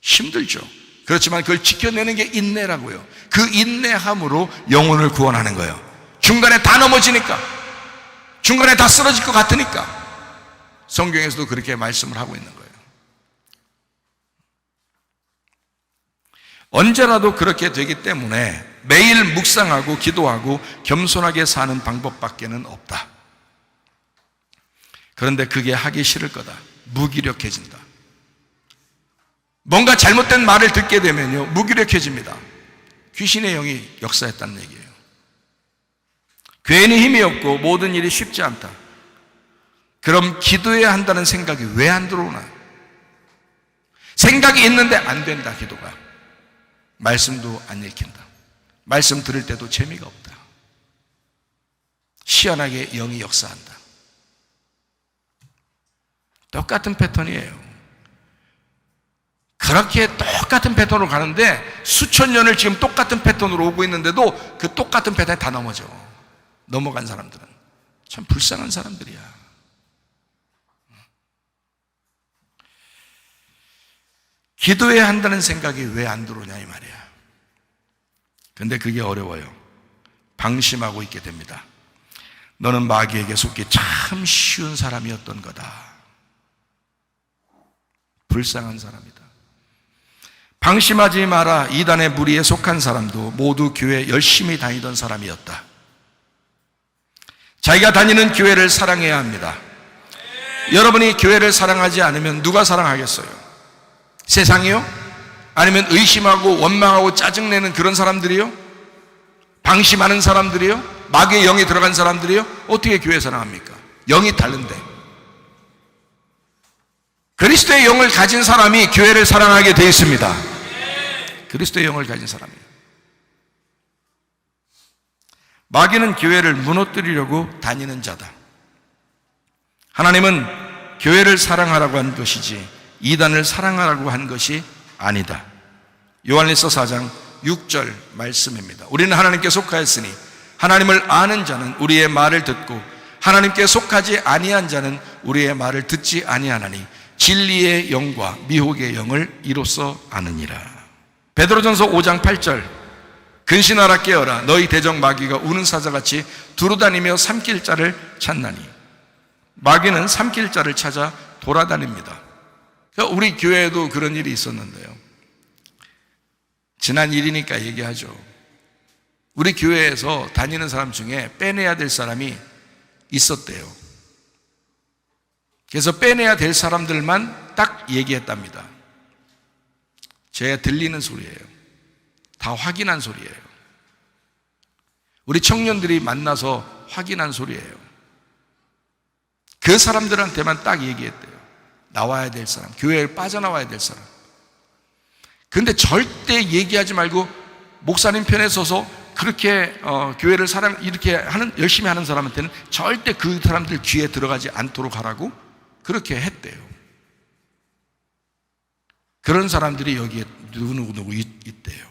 힘들죠. 그렇지만 그걸 지켜내는 게 인내라고요. 그 인내함으로 영혼을 구원하는 거예요. 중간에 다 넘어지니까, 중간에 다 쓰러질 것 같으니까 성경에서도 그렇게 말씀을 하고 있는 거예요. 언제라도 그렇게 되기 때문에 매일 묵상하고 기도하고 겸손하게 사는 방법밖에는 없다. 그런데 그게 하기 싫을 거다. 무기력해진다. 뭔가 잘못된 말을 듣게 되면요, 무기력해집니다. 귀신의 영이 역사했다는 얘기예요. 괜히 힘이 없고 모든 일이 쉽지 않다. 그럼 기도해야 한다는 생각이 왜 안 들어오나? 생각이 있는데 안 된다, 기도가. 말씀도 안 읽힌다. 말씀 들을 때도 재미가 없다. 희한하게 영이 역사한다. 똑같은 패턴이에요. 그렇게 똑같은 패턴으로 가는데 수천 년을 지금 똑같은 패턴으로 오고 있는데도 그 똑같은 패턴에 다 넘어간 사람들은 참 불쌍한 사람들이야. 기도해야 한다는 생각이 왜 안 들어오냐 이 말이야. 근데 그게 어려워요. 방심하고 있게 됩니다. 너는 마귀에게 속기 참 쉬운 사람이었던 거다. 불쌍한 사람이다. 방심하지 마라. 이단의 무리에 속한 사람도 모두 교회 열심히 다니던 사람이었다. 자기가 다니는 교회를 사랑해야 합니다. 여러분이 교회를 사랑하지 않으면 누가 사랑하겠어요? 세상이요? 아니면 의심하고 원망하고 짜증내는 그런 사람들이요? 방심하는 사람들이요? 마귀의 영이 들어간 사람들이요? 어떻게 교회 사랑합니까? 영이 다른데. 그리스도의 영을 가진 사람이 교회를 사랑하게 되어 있습니다. 그리스도의 영을 가진 사람이에요. 마귀는 교회를 무너뜨리려고 다니는 자다. 하나님은 교회를 사랑하라고 한 것이지 이단을 사랑하라고 한 것이 아니다. 요한일서 4장 6절 말씀입니다. 우리는 하나님께 속하였으니 하나님을 아는 자는 우리의 말을 듣고 하나님께 속하지 아니한 자는 우리의 말을 듣지 아니하나니 진리의 영과 미혹의 영을 이로써 아느니라. 베드로전서 5장 8절 근신하라 깨어라 너희 대적 마귀가 우는 사자같이 두루다니며 삼킬 자를 찾나니. 마귀는 삼킬 자를 찾아 돌아다닙니다. 우리 교회에도 그런 일이 있었는데요. 지난 일이니까 얘기하죠. 우리 교회에서 다니는 사람 중에 빼내야 될 사람이 있었대요. 그래서 빼내야 될 사람들만 딱 얘기했답니다. 제가 들리는 소리예요. 다 확인한 소리예요. 우리 청년들이 만나서 확인한 소리예요. 그 사람들한테만 딱 얘기했대요. 나와야 될 사람, 교회에 빠져나와야 될 사람. 근데 절대 얘기하지 말고 목사님 편에 서서 그렇게 교회를 이렇게 열심히 하는 사람한테는 절대 그 사람들 귀에 들어가지 않도록 하라고 그렇게 했대요. 그런 사람들이 여기에 누구누구 있대요.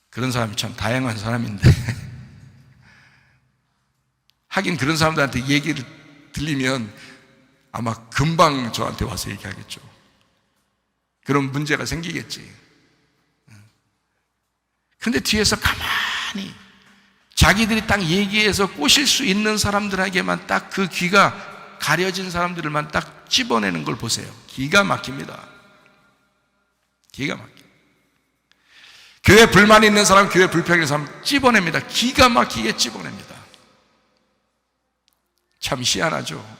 그런 사람이 참 다양한 사람인데 하긴 그런 사람들한테 얘기를 들리면 아마 금방 저한테 와서 얘기하겠죠. 그런 문제가 생기겠지. 근데 뒤에서 가만히 자기들이 딱 얘기해서 꼬실 수 있는 사람들에게만 딱 그 귀가 가려진 사람들만 딱 집어내는 걸 보세요. 기가 막힙니다. 기가 막혀. 교회 불만 있는 사람, 교회 불평 있는 사람 집어냅니다. 기가 막히게 집어냅니다. 참 희한하죠.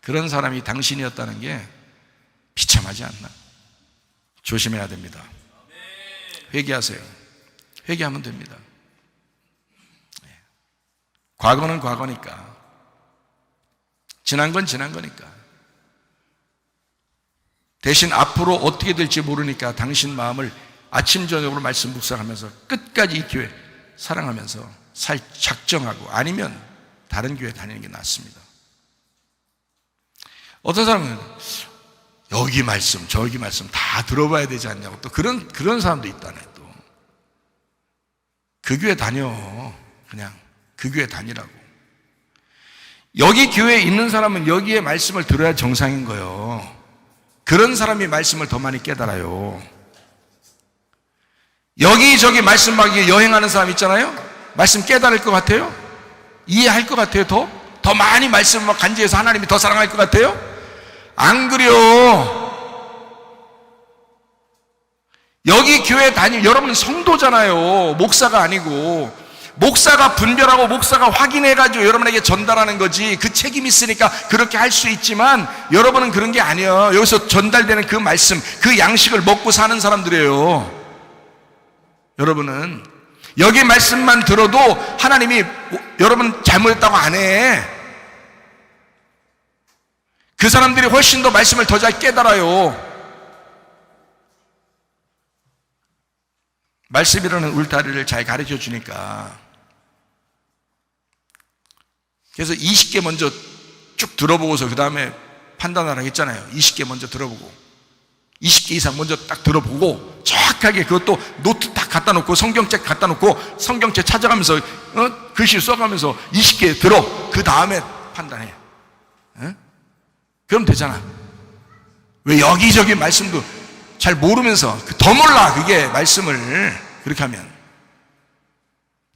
그런 사람이 당신이었다는 게 비참하지 않나? 조심해야 됩니다. 회개하세요. 회개하면 됩니다. 과거는 과거니까. 지난 건 지난 거니까. 대신 앞으로 어떻게 될지 모르니까 당신 마음을 아침 저녁으로 말씀 묵상하면서 끝까지 이 교회 사랑하면서 살 작정하고 아니면 다른 교회 다니는 게 낫습니다. 어떤 사람은 여기 말씀 저기 말씀 다 들어봐야 되지 않냐고 또 그런 사람도 있다네. 또 그 교회 다녀. 그냥 그 교회 다니라고. 여기 교회에 있는 사람은 여기에 말씀을 들어야 정상인 거예요. 그런 사람이 말씀을 더 많이 깨달아요. 여기저기 말씀 막 여행하는 사람 있잖아요. 말씀 깨달을 것 같아요? 이해할 것 같아요? 더 많이 말씀 막 간지해서 하나님이 더 사랑할 것 같아요? 안 그래요. 여기 교회 여러분은 성도잖아요. 목사가 아니고. 목사가 분별하고 목사가 확인해가지고 여러분에게 전달하는 거지. 그 책임이 있으니까 그렇게 할 수 있지만 여러분은 그런 게 아니에요. 여기서 전달되는 그 말씀, 그 양식을 먹고 사는 사람들이에요. 여러분은 여기 말씀만 들어도 하나님이 여러분 잘못했다고 안 해. 그 사람들이 훨씬 더 말씀을 더 잘 깨달아요. 말씀이라는 울타리를 잘 가르쳐 주니까. 그래서 20개 먼저 쭉 들어보고서 그 다음에 판단하라고 했잖아요. 20개 먼저 들어보고 20개 이상 먼저 딱 들어보고 정확하게 그것도 노트 딱 갖다 놓고 성경책 갖다 놓고 성경책 찾아가면서 글씨 써가면서 20개 들어. 그 다음에 판단해. 그럼 되잖아. 왜 여기저기 말씀도 잘 모르면서 더 몰라. 그게 말씀을 그렇게 하면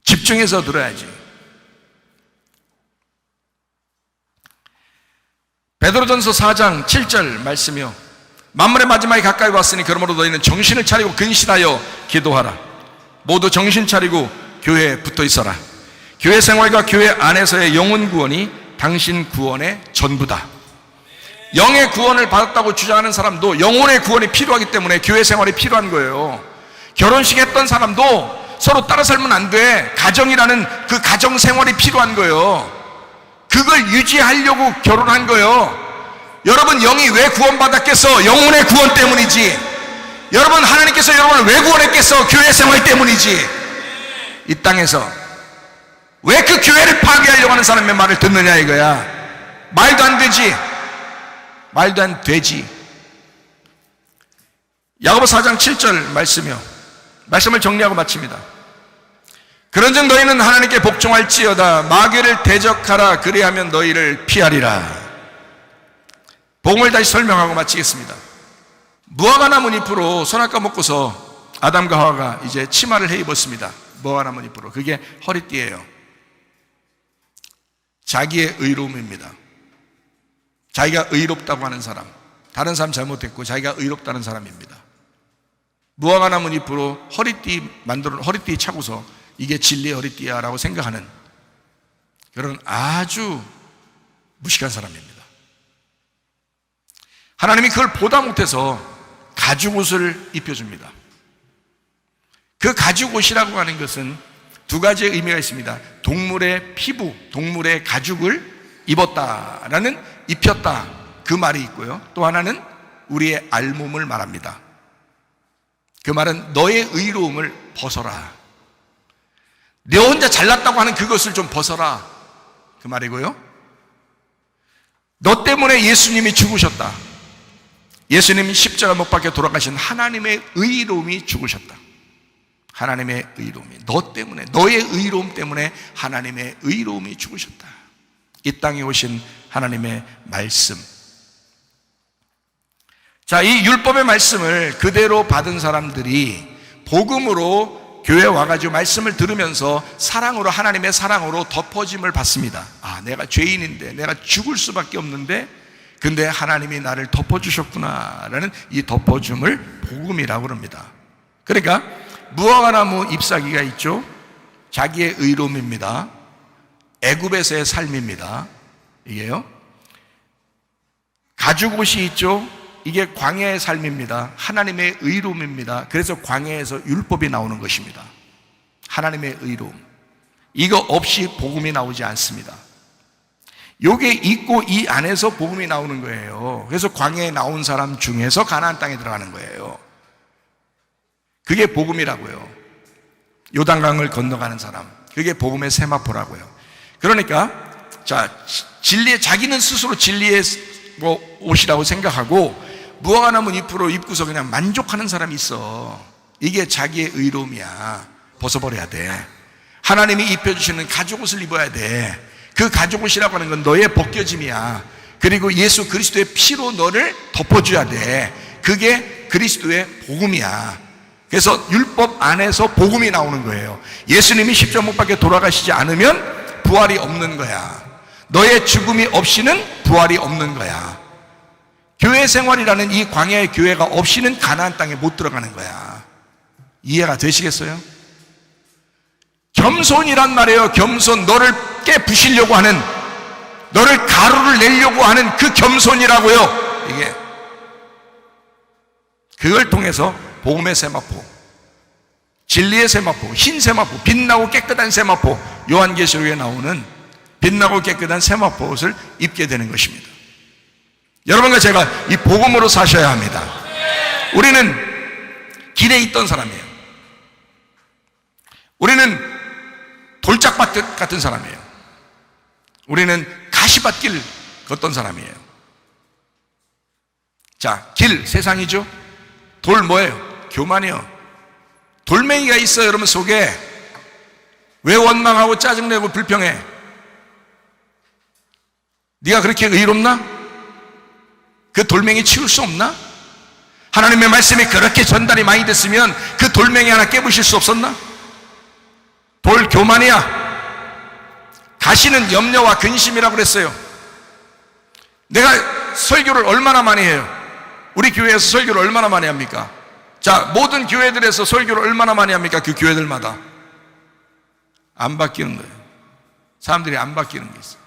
집중해서 들어야지. 베드로전서 4장 7절 말씀이요. 만물의 마지막이 가까이 왔으니 그러므로 너희는 정신을 차리고 근신하여 기도하라. 모두 정신 차리고 교회에 붙어 있어라. 교회 생활과 교회 안에서의 영혼 구원이 당신 구원의 전부다. 영의 구원을 받았다고 주장하는 사람도 영혼의 구원이 필요하기 때문에 교회 생활이 필요한 거예요. 결혼식 했던 사람도 서로 따라 살면 안 돼. 가정이라는 그 가정 생활이 필요한 거예요. 그걸 유지하려고 결혼한 거예요. 여러분 영이 왜 구원받았겠어? 영혼의 구원 때문이지. 여러분 하나님께서 여러분을 왜 구원했겠어? 교회 생활 때문이지. 이 땅에서 왜 그 교회를 파괴하려고 하는 사람의 말을 듣느냐 이거야. 말도 안 되지. 말도 안 되지. 야고보 4장 7절 말씀을 정리하고 마칩니다. 그런즉 너희는 하나님께 복종할지어다. 마귀를 대적하라. 그리하면 너희를 피하리라. 복음을 다시 설명하고 마치겠습니다. 무화과 나무 잎으로 선악과 먹고서 아담과 하와가 이제 치마를 해 입었습니다. 무화과 나무 잎으로. 그게 허리띠예요. 자기의 의로움입니다. 자기가 의롭다고 하는 사람, 다른 사람 잘못했고 자기가 의롭다는 사람입니다. 무화과 나무 잎으로 허리띠 차고서 이게 진리의 허리띠야 라고 생각하는 그런 아주 무식한 사람입니다. 하나님이 그걸 보다 못해서 가죽옷을 입혀줍니다. 그 가죽옷이라고 하는 것은 두 가지의 의미가 있습니다. 동물의 피부, 동물의 가죽을 입었다라는, 입혔다, 그 말이 있고요. 또 하나는 우리의 알몸을 말합니다. 그 말은 너의 의로움을 벗어라. 내 혼자 잘났다고 하는 그것을 좀 벗어라, 그 말이고요. 너 때문에 예수님이 죽으셨다. 예수님이 십자가 못 박혀 돌아가신 하나님의 의로움이 죽으셨다. 하나님의 의로움이 너 때문에, 너의 의로움 때문에 하나님의 의로움이 죽으셨다. 이 땅에 오신 하나님의 말씀. 자, 이 율법의 말씀을 그대로 받은 사람들이 복음으로 교회에 와가지고 말씀을 들으면서 사랑으로, 하나님의 사랑으로 덮어짐을 받습니다. 아, 내가 죄인인데, 내가 죽을 수밖에 없는데 근데 하나님이 나를 덮어주셨구나 라는 이 덮어줌을 복음이라고 합니다. 그러니까 무화과나무 잎사귀가 있죠. 자기의 의로움입니다. 애굽에서의 삶입니다. 이게요. 가죽옷이 있죠. 이게 광야의 삶입니다. 하나님의 의로움입니다. 그래서 광야에서 율법이 나오는 것입니다. 하나님의 의로움. 이거 없이 복음이 나오지 않습니다. 요게 있고 이 안에서 복음이 나오는 거예요. 그래서 광야에 나온 사람 중에서 가나안 땅에 들어가는 거예요. 그게 복음이라고요. 요단강을 건너가는 사람, 그게 복음의 세마포라고요. 그러니까 자, 진리의, 자기는 스스로 진리의 옷이라고 생각하고 무화과나무 잎으로 입고서 그냥 만족하는 사람이 있어. 이게 자기의 의로움이야. 벗어버려야 돼. 하나님이 입혀주시는 가죽옷을 입어야 돼. 그 가죽옷이라고 하는 건 너의 벗겨짐이야. 그리고 예수 그리스도의 피로 너를 덮어줘야 돼. 그게 그리스도의 복음이야. 그래서 율법 안에서 복음이 나오는 거예요. 예수님이 십자가 못 박혀 돌아가시지 않으면 부활이 없는 거야. 너의 죽음이 없이는 부활이 없는 거야. 교회 생활이라는 이 광야의 교회가 없이는 가나안 땅에 못 들어가는 거야. 이해가 되시겠어요? 겸손이란 말이에요. 겸손. 너를 깨부시려고 하는, 너를 가루를 내려고 하는 그 겸손이라고요. 이게 그걸 통해서 복음의 세마포, 진리의 세마포, 흰 세마포, 빛나고 깨끗한 세마포, 요한계시록에 나오는 빛나고 깨끗한 세마포 옷을 입게 되는 것입니다. 여러분과 제가 이 복음으로 사셔야 합니다. 우리는 길에 있던 사람이에요. 우리는 돌짝밭 같은 사람이에요. 우리는 가시밭길 걷던 사람이에요. 자, 길, 세상이죠. 돌 뭐예요? 교만이요. 돌멩이가 있어요, 여러분 속에. 왜 원망하고 짜증내고 불평해? 네가 그렇게 의롭나? 그 돌멩이 치울 수 없나? 하나님의 말씀이 그렇게 전달이 많이 됐으면 그 돌멩이 하나 깨부실 수 없었나? 돌 교만이야. 가시는 염려와 근심이라고 그랬어요. 내가 설교를 얼마나 많이 해요? 우리 교회에서 설교를 얼마나 많이 합니까? 자, 모든 교회들에서 설교를 얼마나 많이 합니까? 그 교회들마다 안 바뀌는 거예요. 사람들이 안 바뀌는 게 있어요.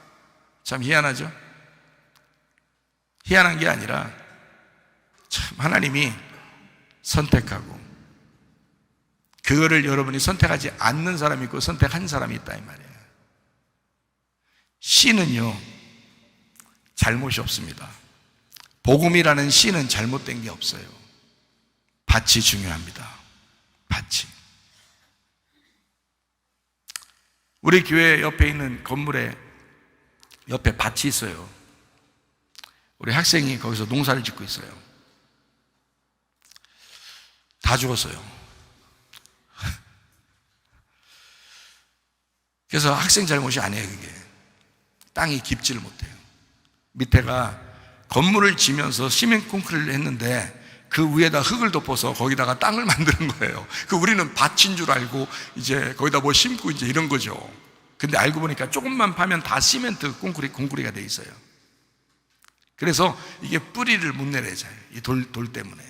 참 희한하죠? 희한한 게 아니라 참 하나님이 선택하고 그거를 여러분이 선택하지 않는 사람이 있고 선택한 사람이 있다 이 말이에요. 씨는요 잘못이 없습니다. 복음이라는 씨는 잘못된 게 없어요. 밭이 중요합니다. 밭이. 우리 교회 옆에 있는 건물에 옆에 밭이 있어요. 우리 학생이 거기서 농사를 짓고 있어요. 다 죽었어요. 그래서 학생 잘못이 아니에요, 그게. 땅이 깊지를 못해요. 밑에가 건물을 지면서 시멘 콘크리트를 했는데 그 위에다 흙을 덮어서 거기다가 땅을 만드는 거예요. 우리는 밭인 줄 알고 이제 거기다 뭐 심고 이제 이런 거죠. 근데 알고 보니까 조금만 파면 다 시멘트 콘크리트가 돼 있어요. 그래서 이게 뿌리를 못 내려져요. 이 돌 때문에.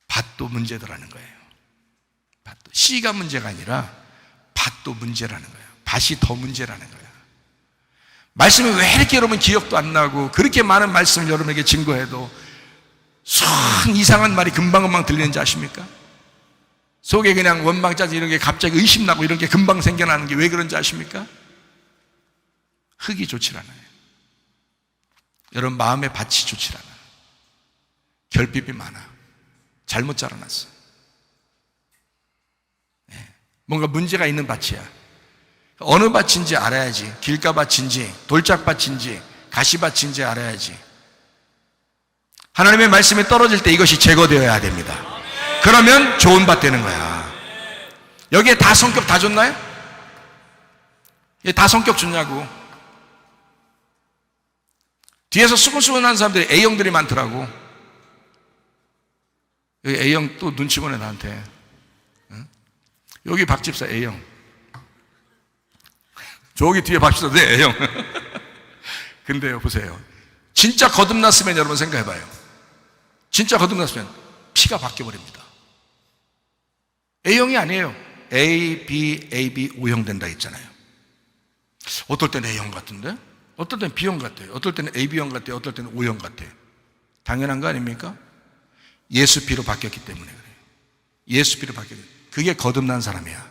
밭도 문제더라는 거예요. 밭도. 씨가 문제가 아니라 밭도 문제라는 거예요. 밭이 더 문제라는 거예요. 말씀이 왜 이렇게 여러분 기억도 안 나고 그렇게 많은 말씀을 여러분에게 증거해도 선 이상한 말이 금방금방 들리는지 아십니까? 속에 그냥 원망짜증 이런 게 갑자기 의심나고 이런 게 금방 생겨나는 게 왜 그런지 아십니까? 흙이 좋질 않아요. 여러분 마음의 밭이 좋질 않아요. 결핍이 많아. 잘못 자라났어. 뭔가 문제가 있는 밭이야. 어느 밭인지 알아야지. 길가밭인지 돌짝밭인지 가시밭인지 알아야지. 하나님의 말씀이 떨어질 때 이것이 제거되어야 됩니다. 그러면 좋은 밭 되는 거야. 여기에 다 성격 다 좋나요? 다 성격 좋냐고. 뒤에서 수근수근한 사람들이 A형들이 많더라고. 여기 A형 또 눈치 보내 나한테. 여기 박집사 A형, 저기 뒤에 박집사 네 A형. 근데요 보세요, 진짜 거듭났으면 여러분 생각해봐요. 진짜 거듭났으면 피가 바뀌어버립니다. A형이 아니에요. A, B, AB, O형 된다 했잖아요. 어떨 때는 A형 같은데 어떨 때는 B형 같아요. 어떨 때는 AB형 같아요. 어떨 때는 O형 같아요. 당연한 거 아닙니까? 예수 피로 바뀌었기 때문에 그래요. 예수 피로 바뀌었기 때문에. 그게 거듭난 사람이야.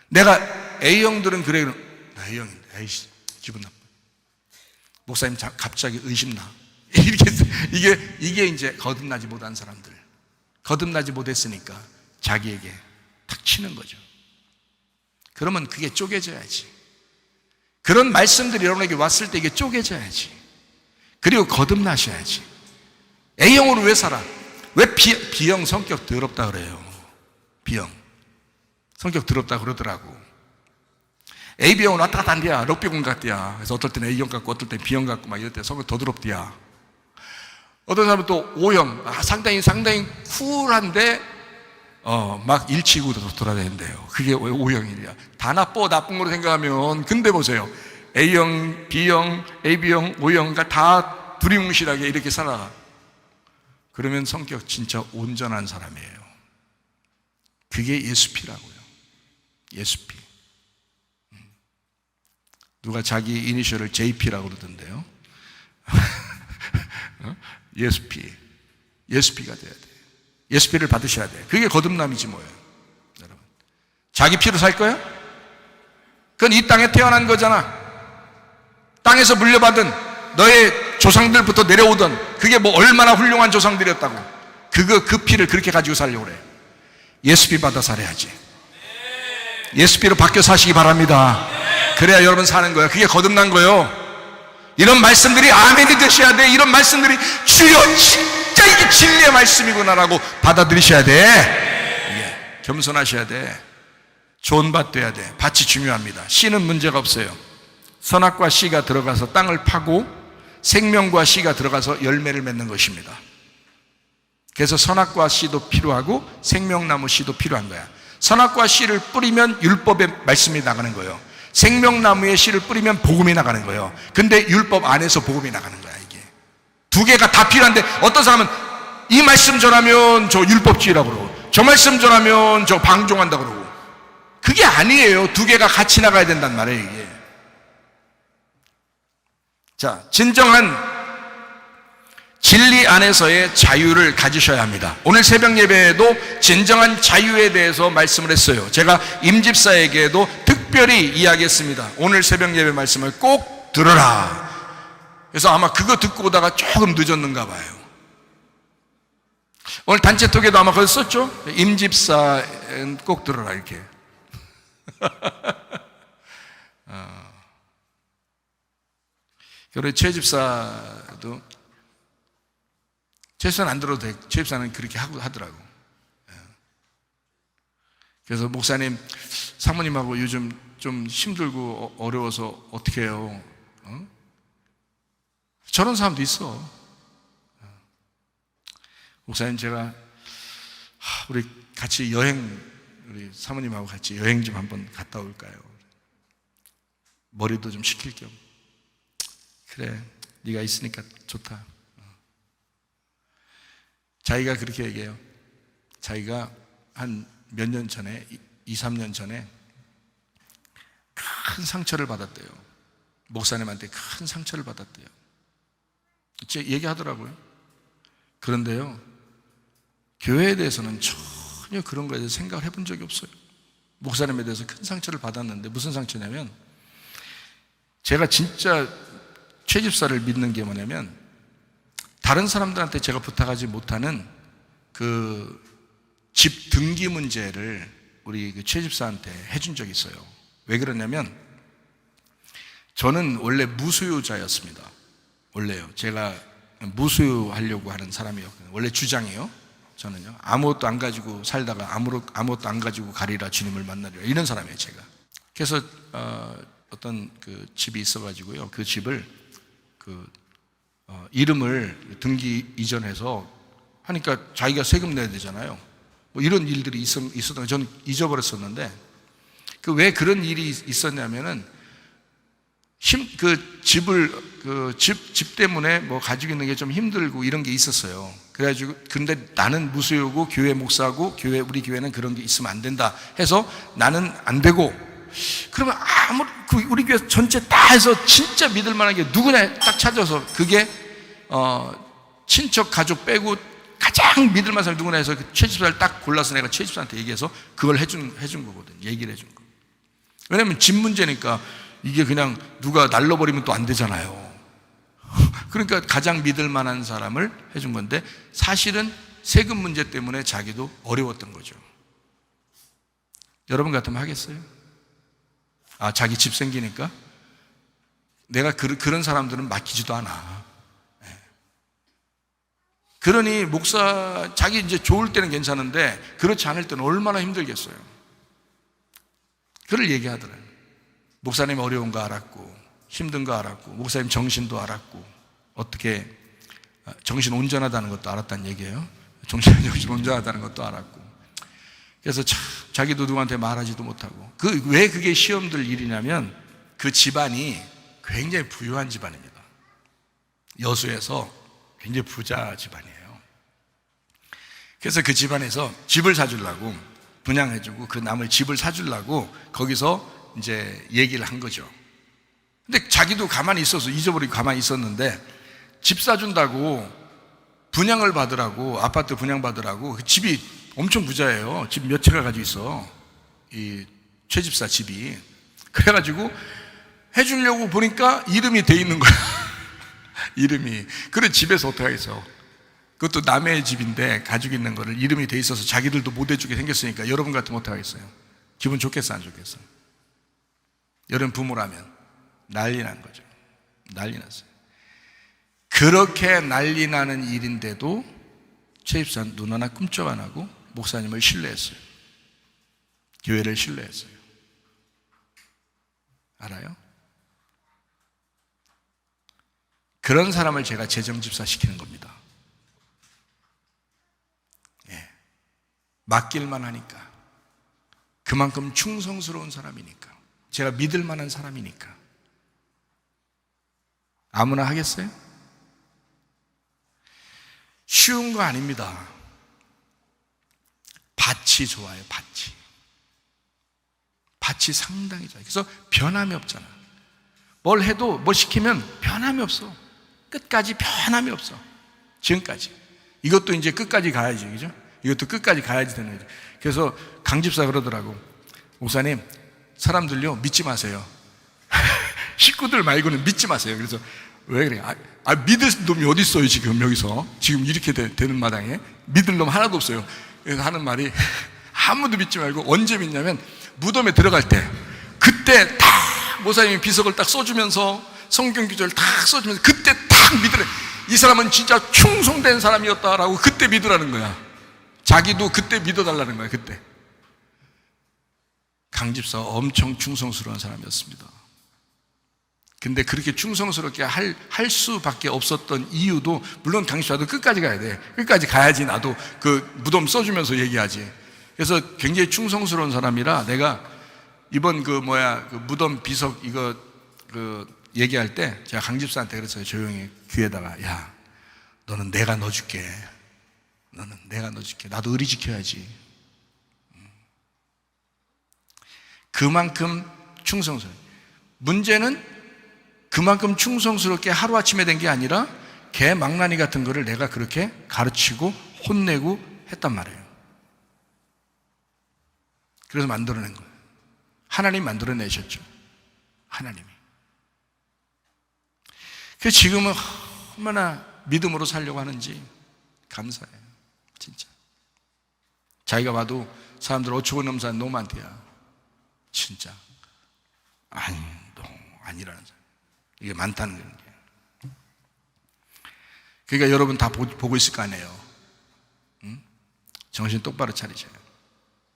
내가 A형들은 그래, 나 A형인데, 에이씨, 기분 나빠. 목사님 갑자기 의심나. 이게 이제 거듭나지 못한 사람들. 거듭나지 못했으니까 자기에게 탁 치는 거죠. 그러면 그게 쪼개져야지. 그런 말씀들이 여러분에게 왔을 때 이게 쪼개져야지. 그리고 거듭나셔야지. A형으로 왜 살아? 왜 B형 성격 더럽다 그래요? B형 성격 더럽다 그러더라고. AB형은 왔다 갔다 한대야. 럭비공 같대야. 그래서 어떨 때는 A형 같고 어떨 때는 B형 같고 막 이럴 때 성격 더 더럽대야. 어떤 사람은 또 O형, 상당히 쿨한데 막 일치고 돌아다닌대요. 그게 왜 O형이냐? 다 나쁜 걸로 생각하면. 근데 보세요, A형, B형, AB형, O형과 다 두리뭉실하게 이렇게 살아. 그러면 성격 진짜 온전한 사람이에요. 그게 예수피라고요. 예수피. 누가 자기 이니셜을 JP라고 그러던데요. 예수피. 예수피가 돼야 돼. 예수피를 받으셔야 돼. 그게 거듭남이지 뭐예요. 여러분, 자기 피로 살 거야? 그건 이 땅에 태어난 거잖아. 땅에서 물려받은 너의 조상들부터 내려오던 그게 뭐 얼마나 훌륭한 조상들이었다고. 그 피를 그렇게 가지고 살려고 그래. 예수피 받아 살아야지. 예수피로 바뀌어 사시기 바랍니다. 그래야 여러분 사는 거예요. 그게 거듭난 거예요. 이런 말씀들이 아멘이 되셔야 돼. 이런 말씀들이 주여 진짜 이게 진리의 말씀이구나라고 받아들이셔야 돼. 예, 겸손하셔야 돼. 좋은 밭 돼야 돼. 밭이 중요합니다. 씨는 문제가 없어요. 선악과 씨가 들어가서 땅을 파고 생명과 씨가 들어가서 열매를 맺는 것입니다. 그래서 선악과 씨도 필요하고 생명나무 씨도 필요한 거야. 선악과 씨를 뿌리면 율법의 말씀이 나가는 거예요. 생명나무의 씨를 뿌리면 복음이 나가는 거예요. 근데 율법 안에서 복음이 나가는 거야. 이게 두 개가 다 필요한데 어떤 사람은 이 말씀 전하면 저 율법주의라고 그러고 저 말씀 전하면 저 방종한다고 그러고. 그게 아니에요. 두 개가 같이 나가야 된단 말이에요. 이게. 자, 진정한 진리 안에서의 자유를 가지셔야 합니다. 오늘 새벽 예배에도 진정한 자유에 대해서 말씀을 했어요. 제가 임집사에게도 특별히 이야기했습니다. 오늘 새벽 예배 말씀을 꼭 들어라. 그래서 아마 그거 듣고 오다가 조금 늦었는가 봐요. 오늘 단체톡에도 아마 그거 썼죠? 임집사 꼭 들어라 이렇게. 그리고 최집사도 최집사는 안 들어도 돼. 최집사는 그렇게 하더라고. 그래서 목사님, 사모님하고 요즘 좀 힘들고 어려워서 어떻게 해요? 저런 사람도 있어. 목사님, 제가 우리 같이 우리 사모님하고 같이 여행 좀 한번 갔다 올까요? 머리도 좀 식힐 겸. 그래, 네가 있으니까 좋다. 자기가 그렇게 얘기해요. 자기가 한 몇 년 전에, 2, 3년 전에 큰 상처를 받았대요. 목사님한테 큰 상처를 받았대요. 얘기하더라고요. 그런데요, 교회에 대해서는 전혀 그런 거에 대해서 생각을 해본 적이 없어요. 목사님에 대해서 큰 상처를 받았는데, 무슨 상처냐면, 제가 진짜 최집사를 믿는 게 뭐냐면, 다른 사람들한테 제가 부탁하지 못하는 그 집 등기 문제를 우리 그 최집사한테 해준 적이 있어요. 왜 그러냐면, 저는 원래 무수유자였습니다. 원래요. 제가 무수유하려고 하는 사람이었거든요. 원래 주장이요. 저는요. 아무것도 안 가지고 살다가 아무것도 안 가지고 가리라 주님을 만나리라. 이런 사람이에요, 제가. 그래서 어떤 그 집이 있어가지고요. 그 집을 이름을 등기 이전해서 하니까 자기가 세금 내야 되잖아요. 뭐 이런 일들이 있었던 거 저는 잊어버렸었는데, 왜 그런 일이 있었냐면은 집 때문에 뭐 가지고 있는 게 좀 힘들고 이런 게 있었어요. 그래가지고, 근데 나는 무수유고 교회 목사고 우리 교회는 그런 게 있으면 안 된다 해서 나는 안 되고, 그러면 우리 교회 전체 다 해서 진짜 믿을 만한 게 누구냐 딱 찾아서, 그게 친척 가족 빼고 가장 믿을 만한 사람이 누구나 해서 그 최집사를 딱 골라서 내가 최집사한테 얘기해서 그걸 해준 거거든. 얘기를 해준 거. 왜냐면 집 문제니까 이게 그냥 누가 날려버리면 또 안 되잖아요. 그러니까 가장 믿을 만한 사람을 해준 건데, 사실은 세금 문제 때문에 자기도 어려웠던 거죠. 여러분 같으면 하겠어요? 자기 집 생기니까? 내가 그런 사람들은 맡기지도 않아. 그러니 자기 이제 좋을 때는 괜찮은데 그렇지 않을 때는 얼마나 힘들겠어요. 그걸 얘기하더라고요. 목사님 어려운 거 알았고 힘든 거 알았고 목사님 정신도 알았고 어떻게 정신 온전하다는 것도 알았다는 얘기예요. 정신 온전하다는 것도 알았고, 그래서 자기도 누구한테 말하지도 못하고, 왜 그게 시험들 일이냐면 그 집안이 굉장히 부유한 집안입니다. 여수에서 굉장히 부자 집안이에요. 그래서 그 집안에서 집을 사주려고 분양해주고 그 남을 집을 사주려고 거기서 이제 얘기를 한 거죠. 근데 자기도 가만히 있어서 잊어버리고 가만히 있었는데, 집 사준다고 분양을 받으라고, 아파트 분양 받으라고, 그 집이 엄청 부자예요. 집 몇 채가 가지고 있어, 이 최집사 집이. 그래가지고 해주려고 보니까 이름이 돼 있는 거야. 이름이. 그래, 집에서 어떻게 하겠어. 그것도 남의 집인데 가지고 있는 거를 이름이 돼 있어서 자기들도 못 해주게 생겼으니까 여러분 같으면 어떻게 하겠어요? 기분 좋겠어, 안 좋겠어? 여러분 부모라면 난리 난 거죠. 난리 났어요. 그렇게 난리 나는 일인데도 최집사는 눈 하나 꿈쩍 안 하고 목사님을 신뢰했어요. 교회를 신뢰했어요. 알아요? 그런 사람을 제가 재정집사 시키는 겁니다. 맡길만 하니까, 그만큼 충성스러운 사람이니까, 제가 믿을 만한 사람이니까. 아무나 하겠어요? 쉬운 거 아닙니다. 밭이 좋아요. 밭이 상당히 좋아요. 그래서 변함이 없잖아. 뭘 해도, 뭘 시키면 변함이 없어. 끝까지 변함이 없어. 지금까지. 이것도 이제 끝까지 가야지, 그죠? 이것도 끝까지 가야지 되는 거죠. 그래서 강집사 그러더라고. 목사님, 사람들요 믿지 마세요. 식구들 말고는 믿지 마세요. 그래서 왜 그래? 믿을 놈이 어디 있어요? 지금 여기서 지금 이렇게 되는 마당에 믿을 놈 하나도 없어요. 그래서 하는 말이, 아무도 믿지 말고 언제 믿냐면 무덤에 들어갈 때 그때 딱 모사님이 비석을 딱 써주면서 성경 구절을 딱 써주면서 그때 딱 믿으래. 이 사람은 진짜 충성된 사람이었다라고 그때 믿으라는 거야. 자기도 그때 믿어달라는 거야. 그때 강집사가 엄청 충성스러운 사람이었습니다. 근데 그렇게 충성스럽게 할 수밖에 없었던 이유도, 물론 강집사도 끝까지 가야 돼. 끝까지 가야지 나도 그 무덤 써주면서 얘기하지. 그래서 굉장히 충성스러운 사람이라 내가 이번 그 무덤 비석 이거 얘기할 때 제가 강집사한테 그랬어요. 조용히 귀에다가, 야, 너는 내가 넣어줄게. 너는 내가 넣어줄게. 나도 의리 지켜야지. 그만큼 충성스러워. 문제는 그만큼 충성스럽게 하루아침에 된 게 아니라 개 망나니 같은 거를 내가 그렇게 가르치고 혼내고 했단 말이에요. 그래서 만들어낸 거예요. 하나님 만들어내셨죠. 하나님이. 그래서 지금은 얼마나 믿음으로 살려고 하는지 감사해요. 진짜. 자기가 봐도 사람들 어처구니 없는 사람 너무 많대요. 진짜. 아니라는 사람. 이게 많다는 거예요. 그러니까 여러분 다 보고 있을 거 아니에요. 응? 정신 똑바로 차리셔요.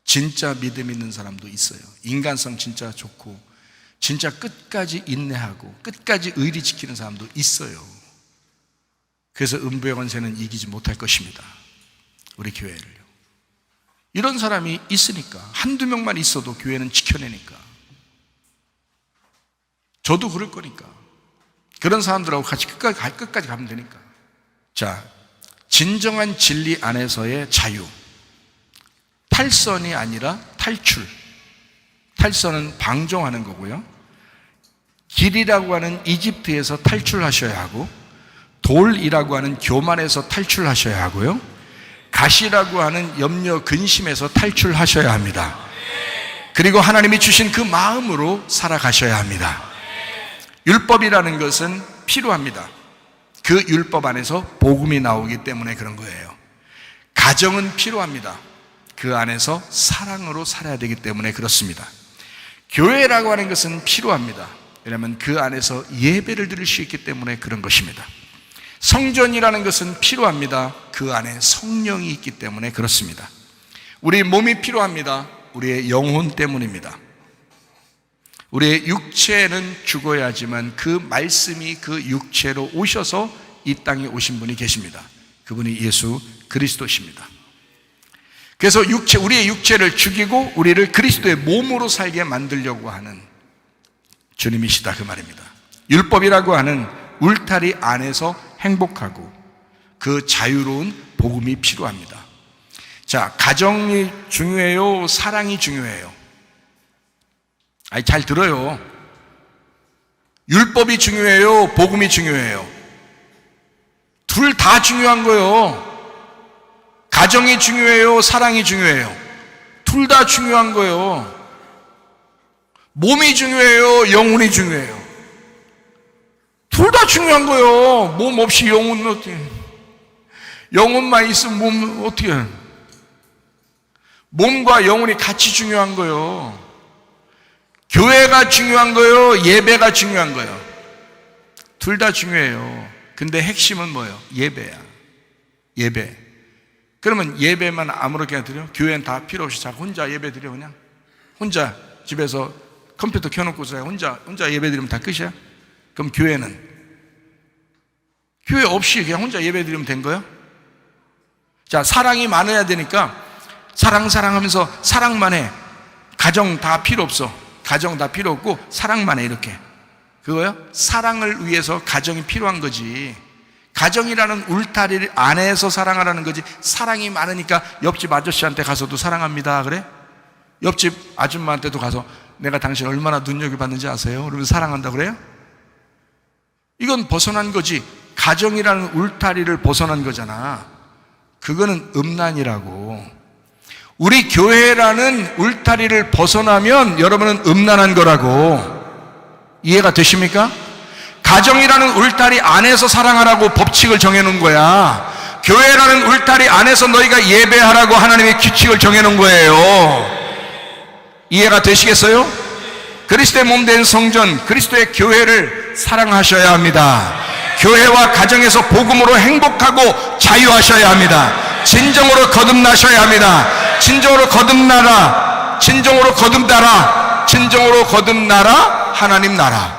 진짜 믿음 있는 사람도 있어요. 인간성 진짜 좋고 진짜 끝까지 인내하고 끝까지 의리 지키는 사람도 있어요. 그래서 음부의 권세는 이기지 못할 것입니다. 우리 교회를요. 이런 사람이 있으니까, 한두 명만 있어도 교회는 지켜내니까. 저도 그럴 거니까. 그런 사람들하고 같이 끝까지 가면 되니까. 자, 진정한 진리 안에서의 자유. 탈선이 아니라 탈출. 탈선은 방종하는 거고요. 길이라고 하는 이집트에서 탈출하셔야 하고, 돌이라고 하는 교만에서 탈출하셔야 하고요. 가시라고 하는 염려 근심에서 탈출하셔야 합니다. 그리고 하나님이 주신 그 마음으로 살아가셔야 합니다. 율법이라는 것은 필요합니다. 그 율법 안에서 복음이 나오기 때문에 그런 거예요. 가정은 필요합니다. 그 안에서 사랑으로 살아야 되기 때문에 그렇습니다. 교회라고 하는 것은 필요합니다. 왜냐하면 그 안에서 예배를 드릴 수 있기 때문에 그런 것입니다. 성전이라는 것은 필요합니다. 그 안에 성령이 있기 때문에 그렇습니다. 우리 몸이 필요합니다. 우리의 영혼 때문입니다. 우리의 육체는 죽어야지만 그 말씀이 그 육체로 오셔서 이 땅에 오신 분이 계십니다. 그분이 예수 그리스도십니다. 그래서 우리의 육체를 죽이고 우리를 그리스도의 몸으로 살게 만들려고 하는 주님이시다 그 말입니다. 율법이라고 하는 울타리 안에서 행복하고 그 자유로운 복음이 필요합니다. 자, 가정이 중요해요? 사랑이 중요해요? 잘 들어요. 율법이 중요해요? 복음이 중요해요? 둘 다 중요한 거예요. 가정이 중요해요? 사랑이 중요해요? 둘 다 중요한 거예요. 몸이 중요해요? 영혼이 중요해요? 둘 다 중요한 거예요. 몸 없이 영혼은 어떻게? 영혼만 있으면 몸 어떻게 해? 몸과 영혼이 같이 중요한 거예요. 교회가 중요한 거예요? 예배가 중요한 거예요? 둘 다 중요해요. 근데 핵심은 뭐예요? 예배야. 예배. 그러면 예배만 아무렇게나 드려? 교회는 다 필요 없이 자꾸 혼자 예배 드려 그냥? 혼자 집에서 컴퓨터 켜놓고서 혼자 예배 드리면 다 끝이야? 그럼 교회는? 교회 없이 그냥 혼자 예배 드리면 된 거야? 자, 사랑이 많아야 되니까 사랑하면서 사랑만 해. 가정 다 필요 없어. 가정 다 필요 없고 사랑만 해 이렇게. 그거요? 사랑을 위해서 가정이 필요한 거지. 가정이라는 울타리 안에서 사랑하라는 거지. 사랑이 많으니까 옆집 아저씨한테 가서도 사랑합니다 그래? 옆집 아줌마한테도 가서 내가 당신 얼마나 눈여겨봤는지 아세요? 그러면서 사랑한다 그래요? 이건 벗어난 거지. 가정이라는 울타리를 벗어난 거잖아. 그거는 음란이라고. 우리 교회라는 울타리를 벗어나면 여러분은 음란한 거라고. 이해가 되십니까? 가정이라는 울타리 안에서 사랑하라고 법칙을 정해놓은 거야. 교회라는 울타리 안에서 너희가 예배하라고 하나님의 규칙을 정해놓은 거예요. 이해가 되시겠어요? 그리스도의 몸 된 성전, 그리스도의 교회를 사랑하셔야 합니다. 교회와 가정에서 복음으로 행복하고 자유하셔야 합니다. 진정으로 거듭나셔야 합니다. 진정으로 거듭나라, 진정으로 거듭나라, 진정으로 거듭나라. 하나님 나라,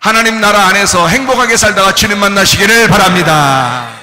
하나님 나라 안에서 행복하게 살다가 주님 만나시기를 바랍니다.